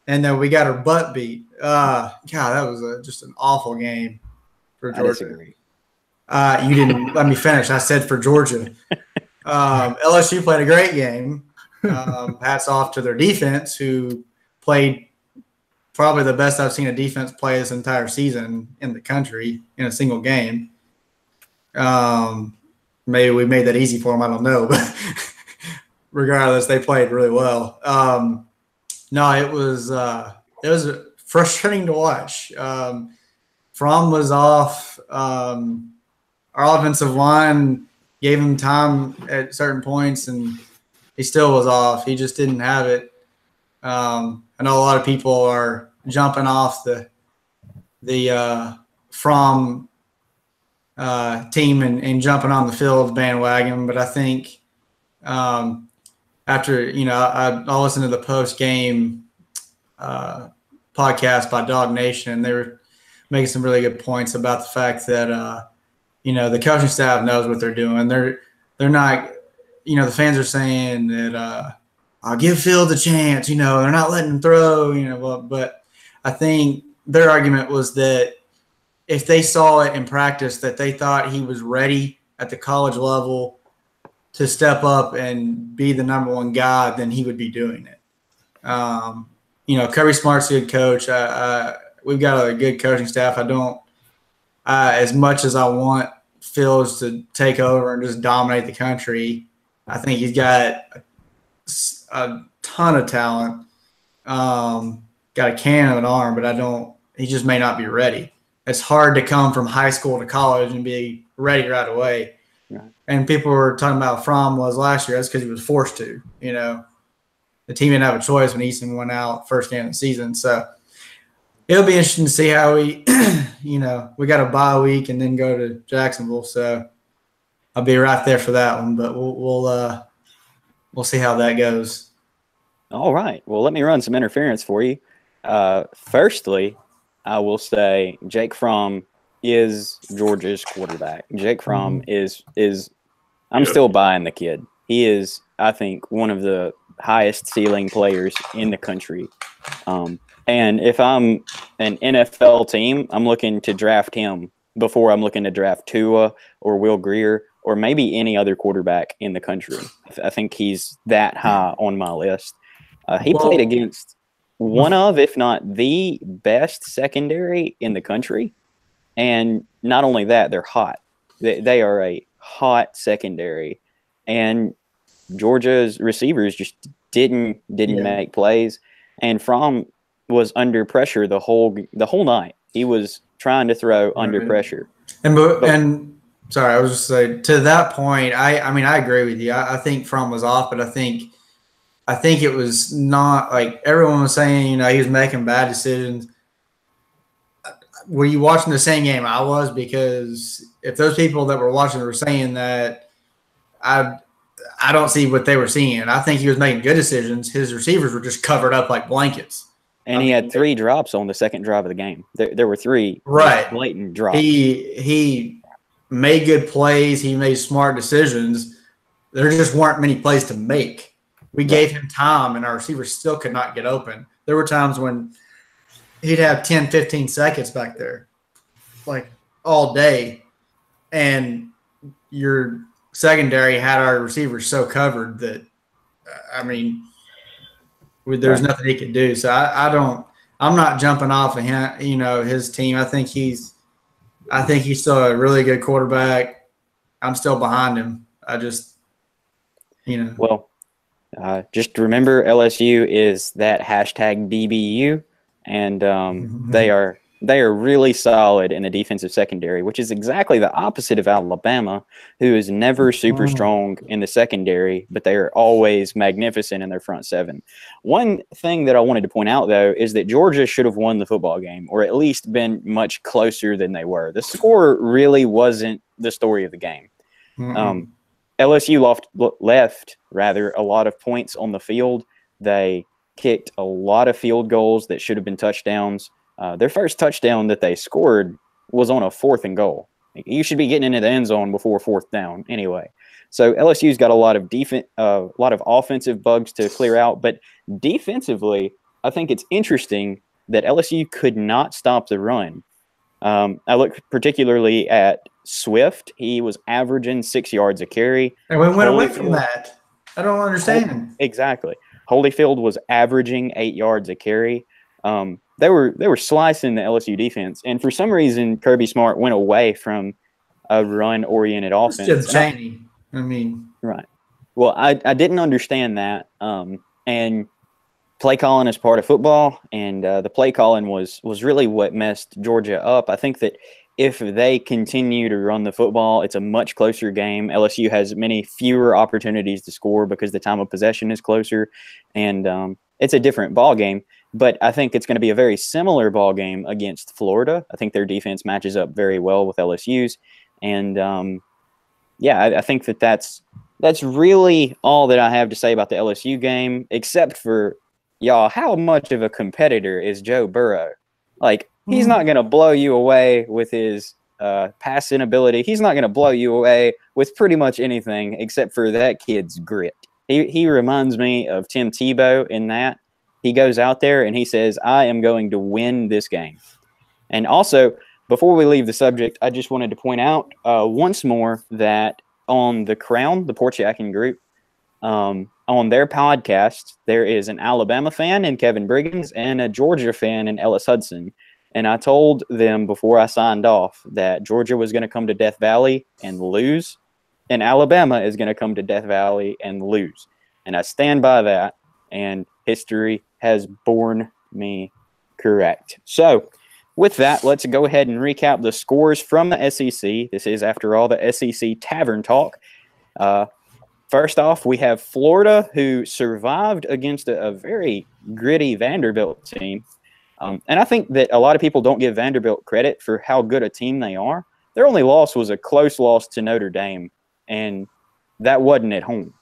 and then we got our butt beat. God, that was just an awful game for Georgia. I disagree. You didn't let me finish. I said for Georgia. LSU played a great game. Hats off to their defense, who played probably the best I've seen a defense play this entire season in the country in a single game. Maybe we made that easy for them. I don't know, but regardless, they played really well. No, it was frustrating to watch. Fromm was off. Our offensive line gave him time at certain points, and he still was off. He just didn't have it. I know a lot of people are jumping off the Fromm team and jumping on the field bandwagon, but I think after I listened to the post game podcast by Dog Nation, and they were making some really good points about the fact that the coaching staff knows what they're doing. They're not, the fans are saying that I'll give Fields a chance. They're not letting him throw. But I think their argument was that if they saw it in practice that they thought he was ready at the college level to step up and be the number one guy, then he would be doing it. Kirby Smart's a good coach. We've got a good coaching staff. As much as I want Fields to take over and just dominate the country, I think he's got a ton of talent. Got a cannon of an arm, but he just may not be ready. It's hard to come from high school to college and be ready right away. Yeah. And people were talking about Fromm was last year. That's because he was forced to. The team didn't have a choice when Easton went out first game of the season. So it'll be interesting to see how we got a bye week and then go to Jacksonville. So I'll be right there for that one. But we'll see how that goes. All right. Well, let me run some interference for you. Firstly, I will say Jake Fromm is Georgia's quarterback. Jake Fromm is I'm still buying the kid. He is, I think, one of the highest ceiling players in the country. And if I'm an NFL team, I'm looking to draft him before I'm looking to draft Tua or Will Grier or maybe any other quarterback in the country. I think he's that high on my list. He played against one of, if not the best secondary in the country. And not only that, they're hot. They are a hot secondary. And Georgia's receivers just didn't make plays. And Fromm was under pressure the whole night. He was trying to throw under pressure. And sorry, I was just saying, to that point, I agree with you. I think Fromm was off, but I think it was not like everyone was saying, he was making bad decisions. Were you watching the same game I was? Because if those people that were watching were saying that, I don't see what they were seeing. I think he was making good decisions. His receivers were just covered up like blankets. And he had 3 drops on the second drive of the game. There were 3 blatant drops. He made good plays. He made smart decisions. There just weren't many plays to make. We gave him time, and our receivers still could not get open. There were times when he'd have 10, 15 seconds back there, like all day, and your secondary had our receivers so covered that, there's nothing he could do. So I'm not jumping off of him, his team. I think he's still a really good quarterback. I'm still behind him. Well, just remember LSU is that hashtag DBU, and they are really solid in the defensive secondary, which is exactly the opposite of Alabama, who is never super strong in the secondary, but they are always magnificent in their front seven. One thing that I wanted to point out, though, is that Georgia should have won the football game, or at least been much closer than they were. The score really wasn't the story of the game. LSU left a lot of points on the field. They kicked a lot of field goals that should have been touchdowns. Their first touchdown that they scored was on a 4th and goal. You should be getting into the end zone before 4th down anyway. So LSU's got a lot of offensive bugs to clear out, but defensively, I think it's interesting that LSU could not stop the run. I look particularly at Swift. He was averaging 6 yards a carry. And we went away from that. I don't understand. Exactly. Holyfield was averaging 8 yards a carry. They were slicing the LSU defense, and for some reason, Kirby Smart went away from a run-oriented offense. Just right. Well, I didn't understand that, and play calling is part of football, and the play calling was really what messed Georgia up. I think that if they continue to run the football, it's a much closer game. LSU has many fewer opportunities to score because the time of possession is closer, and it's a different ball game. But I think it's going to be a very similar ball game against Florida. I think their defense matches up very well with LSU's, and I think that's really all that I have to say about the LSU game, except for y'all, how much of a competitor is Joe Burrow? Like, he's not going to blow you away with his passing ability. He's not going to blow you away with pretty much anything except for that kid's grit. He reminds me of Tim Tebow in that. He goes out there and he says, I am going to win this game. And also, before we leave the subject, I just wanted to point out once more that on The Crown, the Porciakin group, on their podcast, there is an Alabama fan in Kevin Briggins and a Georgia fan in Ellis Hudson. And I told them before I signed off that Georgia was going to come to Death Valley and lose, and Alabama is going to come to Death Valley and lose. And I stand by that, and history has borne me correct. So with that, let's go ahead and recap the scores from the SEC. This is, after all, the SEC Tavern Talk. First off, we have Florida, who survived against a very gritty Vanderbilt team. And I think that a lot of people don't give Vanderbilt credit for how good a team they are. Their only loss was a close loss to Notre Dame, and that wasn't at home.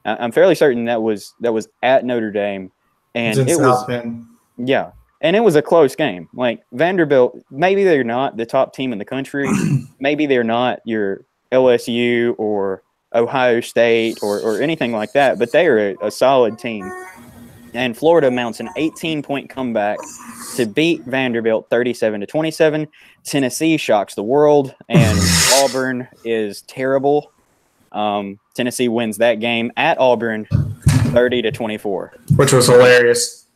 I'm fairly certain that was at Notre Dame, and it was yeah, and it was a close game. Like, Vanderbilt, maybe they're not the top team in the country, maybe they're not your LSU or Ohio State or anything like that, but they are a solid team. And Florida mounts an 18-point comeback to beat Vanderbilt 37-27. Tennessee shocks the world, and Auburn is terrible. Tennessee wins that game at Auburn 30-24. Which was hilarious.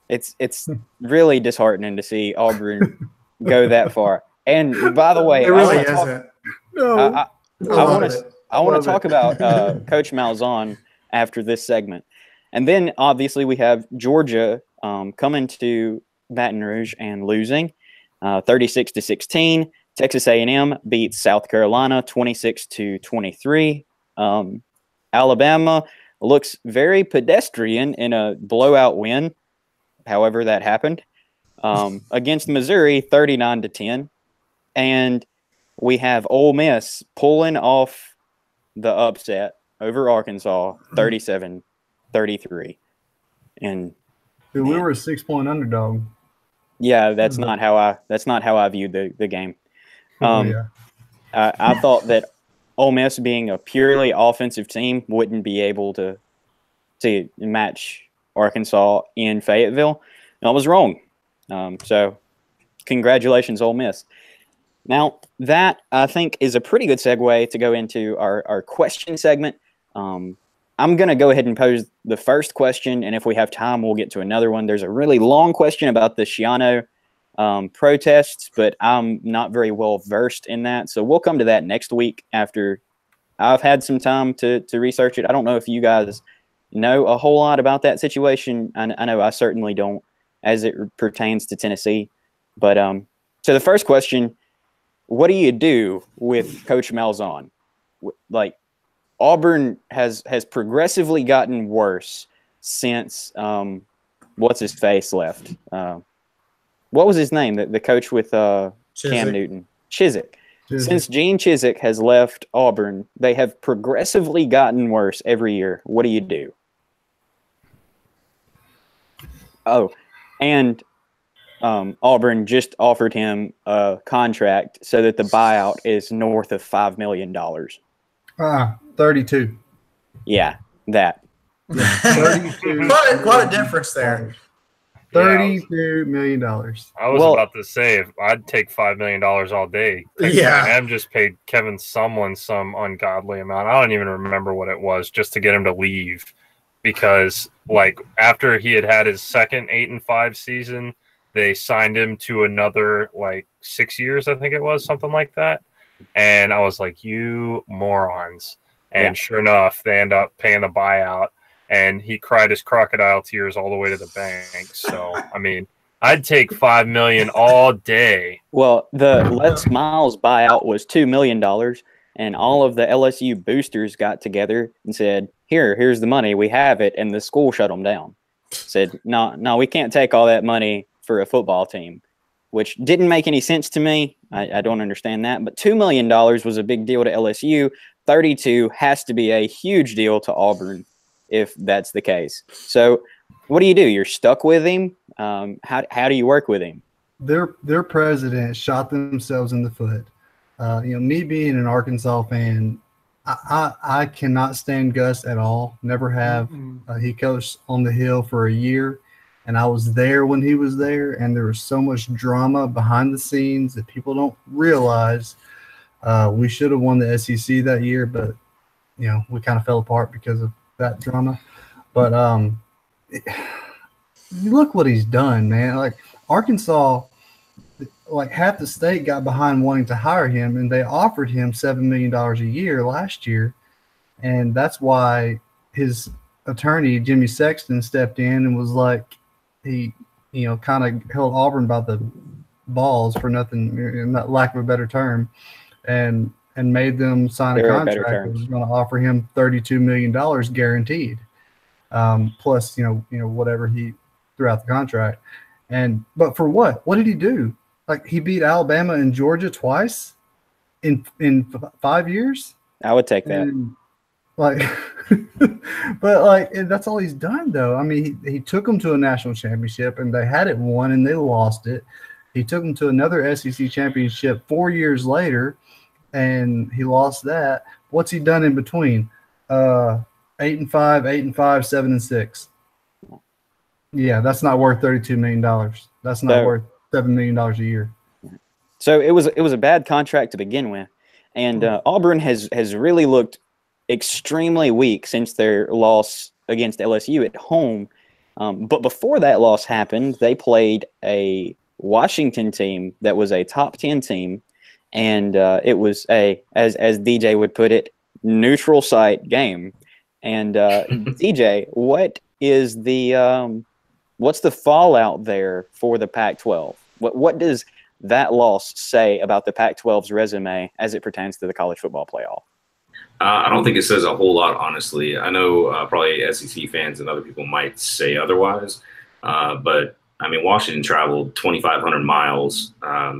It's really disheartening to see Auburn go that far. And by the way, it really isn't. I want to talk about Coach Malzahn after this segment. And then, obviously, we have Georgia coming to Baton Rouge and losing 36-16. Texas A&M beats South Carolina 26-23. Alabama looks very pedestrian in a blowout win, however that happened, against Missouri 39-10. And we have Ole Miss pulling off the upset over Arkansas 37-33. And dude, we were a 6-point underdog. Yeah, that's not how I viewed the game. I thought that Ole Miss, being a purely offensive team, wouldn't be able to match Arkansas in Fayetteville. I was wrong. So congratulations, Ole Miss. Now, that, I think, is a pretty good segue to go into our question segment. I'm going to go ahead and pose the first question, and if we have time, we'll get to another one. There's a really long question about the Schiano protests, but I'm not very well versed in that, so we'll come to that next week after I've had some time to research it. I don't know if you guys know a whole lot about that situation. I know I certainly don't as it pertains to Tennessee. But so the first question, what do you do with Coach Malzahn? Like, Auburn has progressively gotten worse since what's his face left. What was his name? The coach with Cam Newton, Chizik. Since Gene Chizik has left Auburn, they have progressively gotten worse every year. What do you do? Oh, and Auburn just offered him a contract so that the buyout is north of $5 million. 32. Yeah, that. 32. Quite a difference there. $32 million. I was about to say, I'd take $5 million all day. I'm just paid Kevin Sumlin some ungodly amount. I don't even remember what it was, just to get him to leave. Because, like, after he had his second 8-5 season, they signed him to another, 6 years, I think it was, something like that. And I was like, you morons. And sure enough, they end up paying the buyout. and he cried his crocodile tears all the way to the bank. So, I mean, I'd take $5 million all day. Well, the Les Miles buyout was $2 million, and all of the LSU boosters got together and said, here's the money. We have it. And the school shut them down. Said, no, we can't take all that money for a football team, which didn't make any sense to me. I don't understand that. But $2 million was a big deal to LSU. 32 has to be a huge deal to Auburn if that's the case. So what do? You're stuck with him? How do you work with him? Their president shot themselves in the foot. Me being an Arkansas fan, I cannot stand Gus at all. Never have. He coached on the Hill for a year, and I was there when he was there, and there was so much drama behind the scenes that people don't realize. We should have won the SEC that year, but we kind of fell apart because of that drama. But look what he's done, man. Like Arkansas, like half the state got behind wanting to hire him, and they offered him $7 million a year last year. And that's why his attorney, Jimmy Sexton, stepped in and was like, he, kind of held Auburn by the balls for nothing, in that lack of a better term, and made them sign a contract that was going to offer him $32 million guaranteed, plus, whatever he threw out the contract. But for what? What did he do? Like, he beat Alabama and Georgia twice in 5 years. I would take that. And, but that's all he's done, though. I mean, he took them to a national championship, and they had it won, and they lost it. He took them to another SEC championship 4 years later, and he lost that. What's he done in between? 8-5, 8-5, 7-6. Yeah, that's not worth $32 million. That's not worth $7 million a year. So it was a bad contract to begin with, and Auburn has really looked extremely weak since their loss against LSU at home. But before that loss happened, they played a Washington team that was a top 10 team, and it was as DJ would put it, neutral site game. And DJ, what is the what's the fallout there for the Pac-12? What does that loss say about the Pac-12's resume as it pertains to the college football playoff? I don't think it says a whole lot, honestly. I know probably SEC fans and other people might say otherwise, but I mean, Washington traveled 2,500 miles,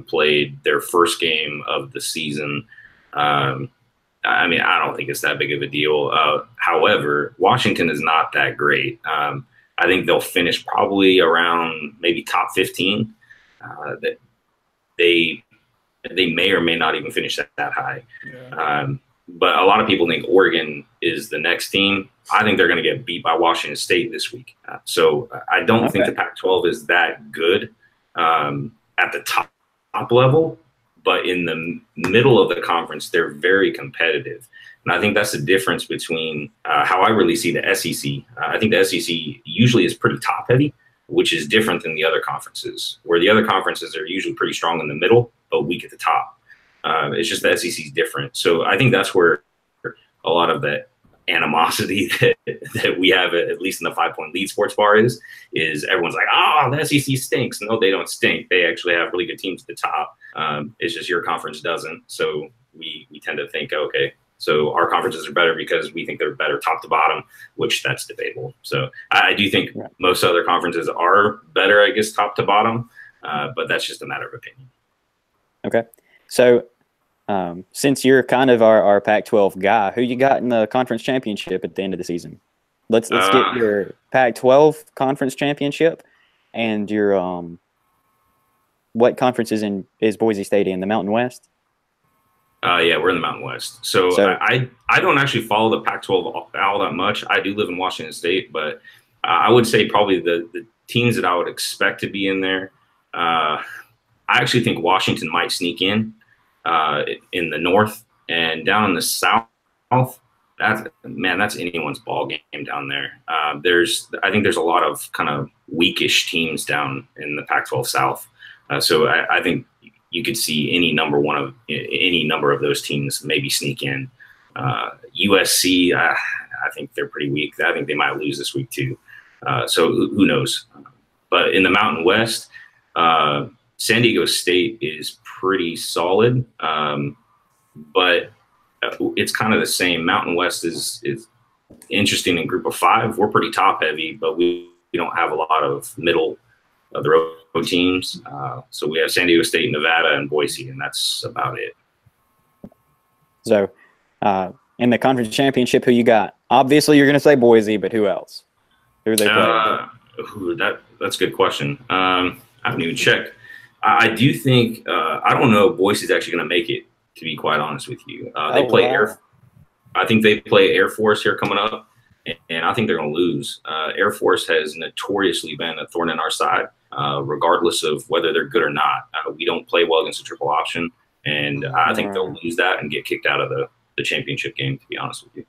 played their first game of the season. I mean, I don't think it's that big of a deal. However, Washington is not that great. I think they'll finish probably around maybe top 15. That they may or may not even finish that high. Yeah. But a lot of people think Oregon is the next team. I think they're going to get beat by Washington State this week. So I don't think the Pac-12 is that good at the top level, but in the middle of the conference, they're very competitive. And I think that's the difference between how I really see the SEC. I think the SEC usually is pretty top-heavy, which is different than the other conferences, where the other conferences are usually pretty strong in the middle, but weak at the top. It's just the SEC is different. So I think that's where a lot of the animosity that we have, at least in the 5-point lead sports bar, is everyone's like, the SEC stinks. No, they don't stink. They actually have really good teams at the top. It's just your conference doesn't. So we tend to think, okay, so our conferences are better because we think they're better top to bottom, which that's debatable. So I do think most other conferences are better, I guess, top to bottom, but that's just a matter of opinion. Okay. So since you're kind of our Pac-12 guy, who you got in the conference championship at the end of the season? Let's get your Pac-12 conference championship and your what conference is Boise State in? The Mountain West? Yeah, we're in the Mountain West. So I don't actually follow the Pac-12 all that much. I do live in Washington State, but I would say probably the teams that I would expect to be in there. I actually think Washington might sneak in the north, and down in the south. That's anyone's ball game down there. I think there's a lot of kind of weakish teams down in the Pac-12 South. So I think you could see any number of those teams maybe sneak in. USC, I think they're pretty weak. I think they might lose this week too. So who knows? But in the Mountain West, San Diego State is pretty solid, but it's kind of the same. Mountain West is interesting in Group of 5. We're pretty top heavy, but we don't have a lot of middle of the road teams. So we have San Diego State, Nevada, and Boise, and that's about it. So in the conference championship, who you got? Obviously, you're going to say Boise, but who else? Who are they playing? That's a good question. I haven't even checked. I do think I don't know if Boise's actually going to make it, to be quite honest with you. I think they play Air Force here coming up, and I think they're going to lose. Air Force has notoriously been a thorn in our side, regardless of whether they're good or not. We don't play well against a triple option, and I think they'll lose that and get kicked out of the championship game, to be honest with you.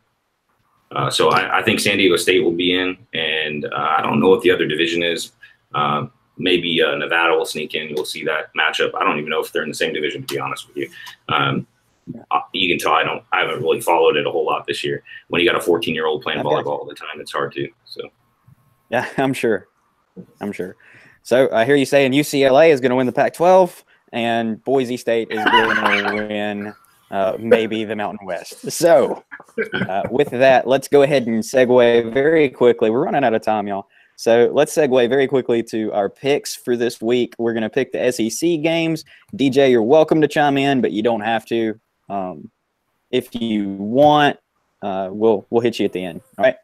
So I think San Diego State will be in, and I don't know what the other division is. Maybe Nevada will sneak in. You'll see that matchup. I don't even know if they're in the same division, to be honest with you. You can tell I haven't really followed it a whole lot this year. When you got a 14-year-old playing volleyball all the time, it's hard to. So, yeah, I'm sure. So I hear you saying UCLA is going to win the Pac-12, and Boise State is going to win maybe the Mountain West. So with that, let's go ahead and segue very quickly. We're running out of time, y'all. So let's segue very quickly to our picks for this week. We're going to pick the SEC games. DJ, you're welcome to chime in, but you don't have to. If you want, we'll hit you at the end. All right?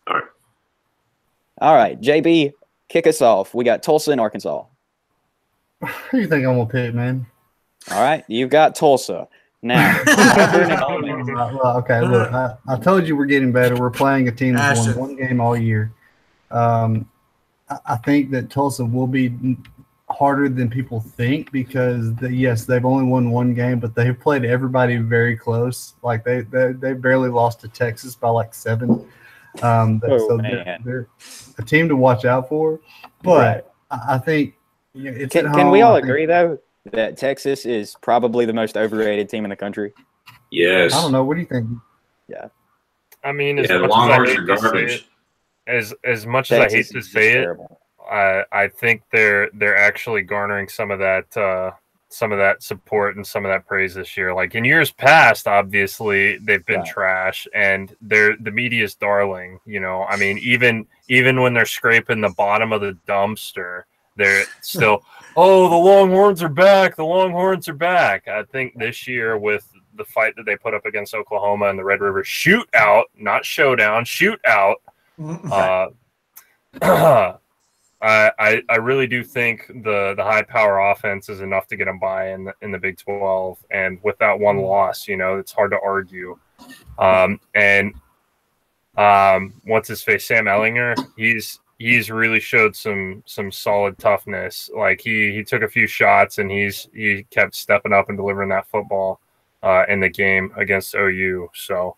All right. JB, kick us off. We got Tulsa and Arkansas. Who do you think I'm going to pick, man? All right. You've got Tulsa. Now, okay, look, I told you we're getting better. We're playing a team that's won one game all year. I think that Tulsa will be harder than people think because, yes, they've only won one game, but they've played everybody very close. Like they barely lost to Texas by like 7. So they're a team to watch out for. But I think it's can we all agree though that Texas is probably the most overrated team in the country? Yes. I don't know. What do you think? Yeah. I mean, the Longhorns are garbage. As much as I hate to say it, I think they're actually garnering some of that support and some of that praise this year. Like in years past, obviously they've been trash, and they're the media's darling. You know, I mean, even when they're scraping the bottom of the dumpster, they're still, oh, the Longhorns are back. The Longhorns are back. I think this year with the fight that they put up against Oklahoma in the Red River shootout, not showdown, shootout. I really do think the high power offense is enough to get them by in the Big 12, and with that one loss, you know, it's hard to argue. What's his face, Sam Ellinger? He's really showed some solid toughness. Like he took a few shots and he kept stepping up and delivering that football in the game against OU. So.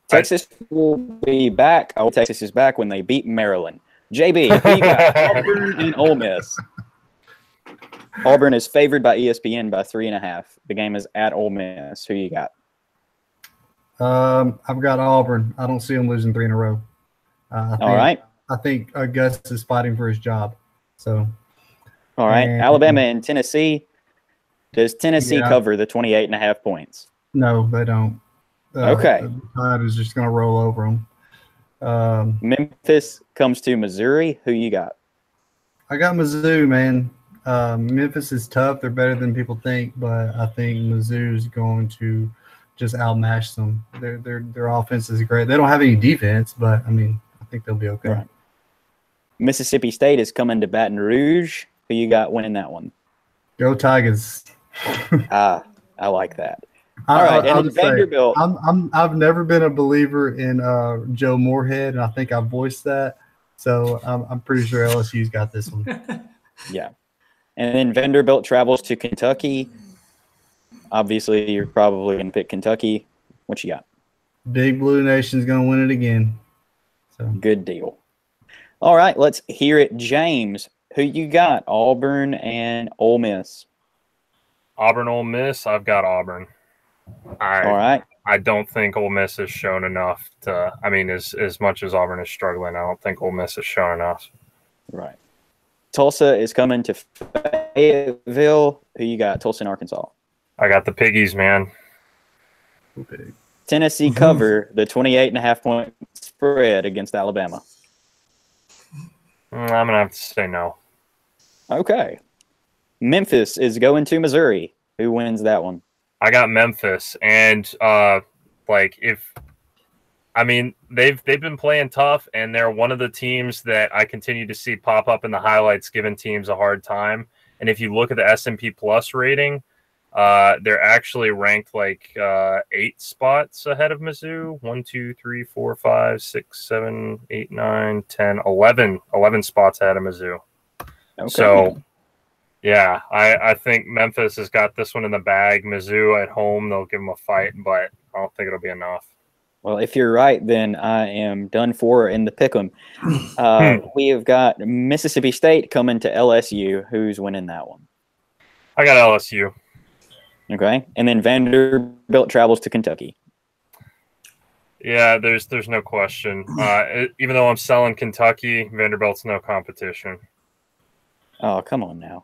Texas will be back. Oh, Texas is back when they beat Maryland. JB, who you got? Auburn and Ole Miss. Auburn is favored by ESPN by 3.5. The game is at Ole Miss. Who you got? I've got Auburn. I don't see them losing 3 in a row. I think Gus is fighting for his job. So. All right. Alabama and Tennessee. Does Tennessee cover the 28.5 points? No, they don't. Okay. The tide is just going to roll over them. Memphis comes to Missouri. Who you got? I got Mizzou, man. Memphis is tough. They're better than people think, but I think Mizzou's going to just outmatch them. Their offense is great. They don't have any defense, but, I mean, I think they'll be okay. Right. Mississippi State is coming to Baton Rouge. Who you got winning that one? Go Tigers. I like that. All right, and Vanderbilt. I've never been a believer in Joe Moorhead, and I think I voiced that. So I'm pretty sure LSU's got this one. Yeah, and then Vanderbilt travels to Kentucky. Obviously, you're probably going to pick Kentucky. What you got? Big Blue Nation's going to win it again. So good deal. All right, let's hear it, James. Who you got? Auburn and Ole Miss. Auburn, Ole Miss. I've got Auburn. All right. I don't think Ole Miss has shown enough to. I mean, as much as Auburn is struggling, I don't think Ole Miss has shown enough. Right. Tulsa is coming to Fayetteville. Who you got? Tulsa and Arkansas. I got the Piggies, man. Tennessee cover the 28.5-point spread against Alabama. I'm going to have to say no. Okay. Memphis is going to Missouri. Who wins that one? I got Memphis, and they've been playing tough, and they're one of the teams that I continue to see pop up in the highlights, giving teams a hard time. And if you look at the S&P Plus rating, they're actually ranked 8 spots ahead of Mizzou. 1, 2, 3, 4, 5, 6, 7, 8, 9, 10, 11 spots ahead of Mizzou. Okay. So, yeah, I think Memphis has got this one in the bag. Mizzou at home, they'll give them a fight, but I don't think it'll be enough. Well, if you're right, then I am done for in the pick'em. We have got Mississippi State coming to LSU. Who's winning that one? I got LSU. Okay, and then Vanderbilt travels to Kentucky. Yeah, there's no question. Even though I'm selling Kentucky, Vanderbilt's no competition. Oh, come on now.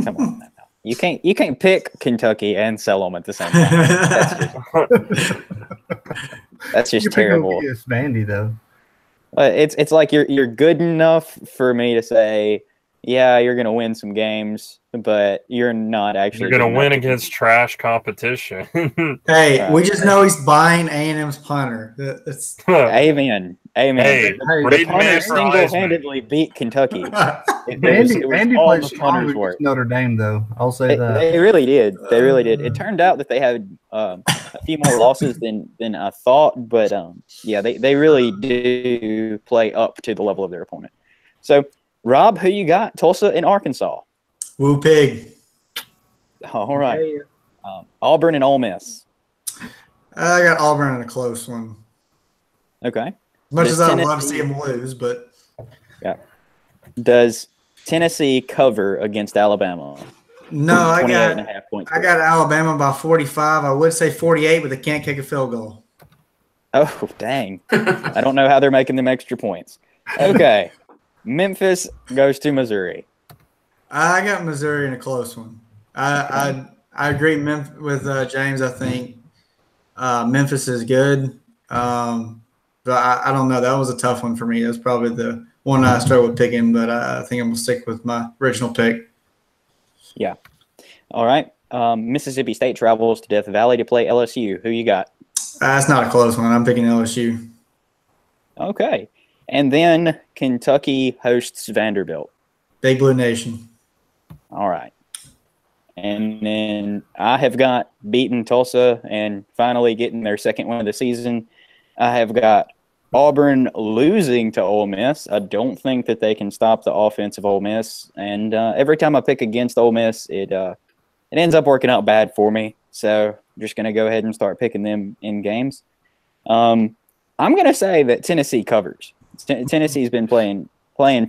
Come on now. You can't pick Kentucky and sell them at the same time. That's just terrible. It's Vandy though. It's like you're good enough for me to say, yeah, you're gonna win some games, but you're not actually. You're gonna win against trash competition. Hey, we just know he's buying A&M's punter. That's Amen. Hey, the punter single-handedly beat Kentucky. Vandy played strong against Notre Dame, though. I'll say that they really did. They really did. It turned out that they had a few more losses than I thought, but yeah, they really do play up to the level of their opponent. So, Rob, who you got? Tulsa and Arkansas. Woo pig. All right. Auburn and Ole Miss. I got Auburn in a close one. Okay. As much as I would love to see them lose, but yeah. Does Tennessee cover against Alabama? No, I got got Alabama by 45. I would say 48, but they can't kick a field goal. Oh, dang. I don't know how they're making them extra points. Okay. Memphis goes to Missouri. I got Missouri in a close one. I agree with James. I think Memphis is good. But I don't know. That was a tough one for me. That was probably the one I struggled with picking, but I think I'm going to stick with my original pick. Yeah. All right. Mississippi State travels to Death Valley to play LSU. Who you got? That's not a close one. I'm picking LSU. Okay. And then Kentucky hosts Vanderbilt. Big Blue Nation. All right. And then I have got beaten Tulsa and finally getting their second win of the season. I have got Auburn losing to Ole Miss. I don't think that they can stop the offense of Ole Miss. And every time I pick against Ole Miss, it ends up working out bad for me. So I'm just going to go ahead and start picking them in games. I'm going to say that Tennessee covers. Tennessee's been playing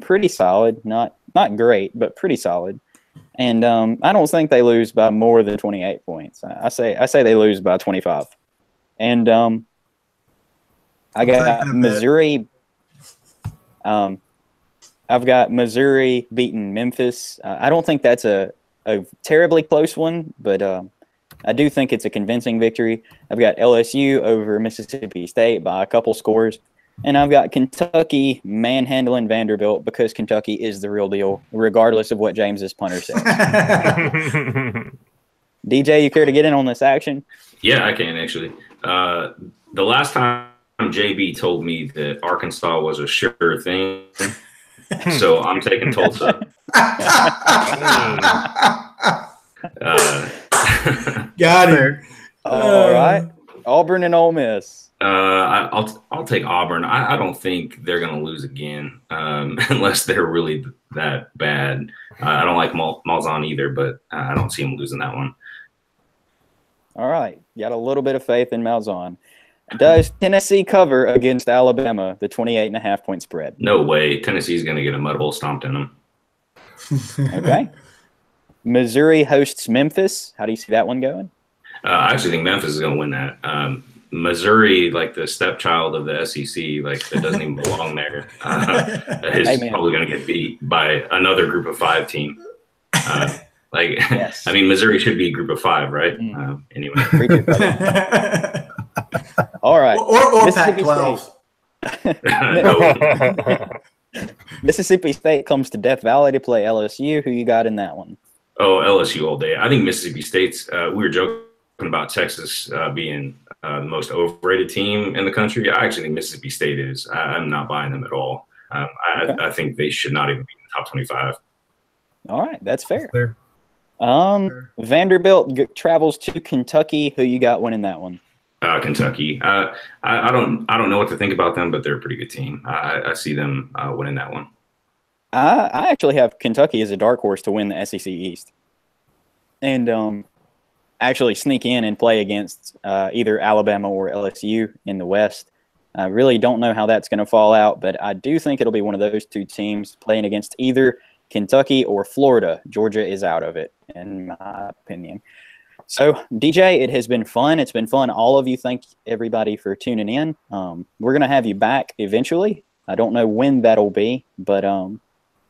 pretty solid, not great, but pretty solid. And I don't think they lose by more than 28 points. I say they lose by 25. And I got Missouri. I've got Missouri beating Memphis. I don't think that's a terribly close one, but I do think it's a convincing victory. I've got LSU over Mississippi State by a couple scores. And I've got Kentucky manhandling Vanderbilt because Kentucky is the real deal, regardless of what James's punter says. DJ, you care to get in on this action? Yeah, I can actually. The last time JB told me that Arkansas was a sure thing, so I'm taking Tulsa. Got it. All right. Auburn and Ole Miss. I'll take Auburn. I don't think they're going to lose again unless they're really that bad. I don't like Malzahn either, but I don't see them losing that one. All right. Got a little bit of faith in Malzahn. Does Tennessee cover against Alabama, the 28.5-point spread? No way. Tennessee's going to get a mud hole stomped in them. Okay. Missouri hosts Memphis. How do you see that one going? I actually think Memphis is going to win that. Missouri, like the stepchild of the SEC, like that doesn't even belong there, is probably going to get beat by another Group of 5 team. Yes. I mean, Missouri should be Group of 5, right? Anyway. All right. Or Pac-12. Mississippi State comes to Death Valley to play LSU. Who you got in that one? Oh, LSU all day. I think Mississippi State's. We were joking about Texas being the most overrated team in the country. I actually think Mississippi State is. I'm not buying them at all. I think they should not even be in the top 25. All right, that's fair. Vanderbilt travels to Kentucky. Who you got winning that one? Kentucky. I don't know what to think about them, but they're a pretty good team. I see them winning that one. I actually have Kentucky as a dark horse to win the SEC East, and actually sneak in and play against either Alabama or LSU in the West. I really don't know how that's going to fall out, but I do think it'll be one of those two teams playing against either Kentucky or Florida. Georgia is out of it, in my opinion. So, DJ, it has been fun. It's been fun. All of you, thank everybody for tuning in. We're going to have you back eventually. I don't know when that'll be, but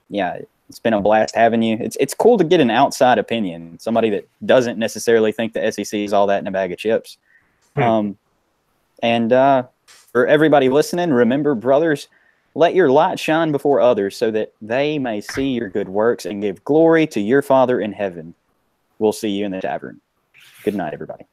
yeah, it's been a blast having you. It's cool to get an outside opinion, somebody that doesn't necessarily think the SEC is all that in a bag of chips. And for everybody listening, remember, brothers, let your light shine before others so that they may see your good works and give glory to your Father in heaven. We'll see you in the tavern. Good night, everybody.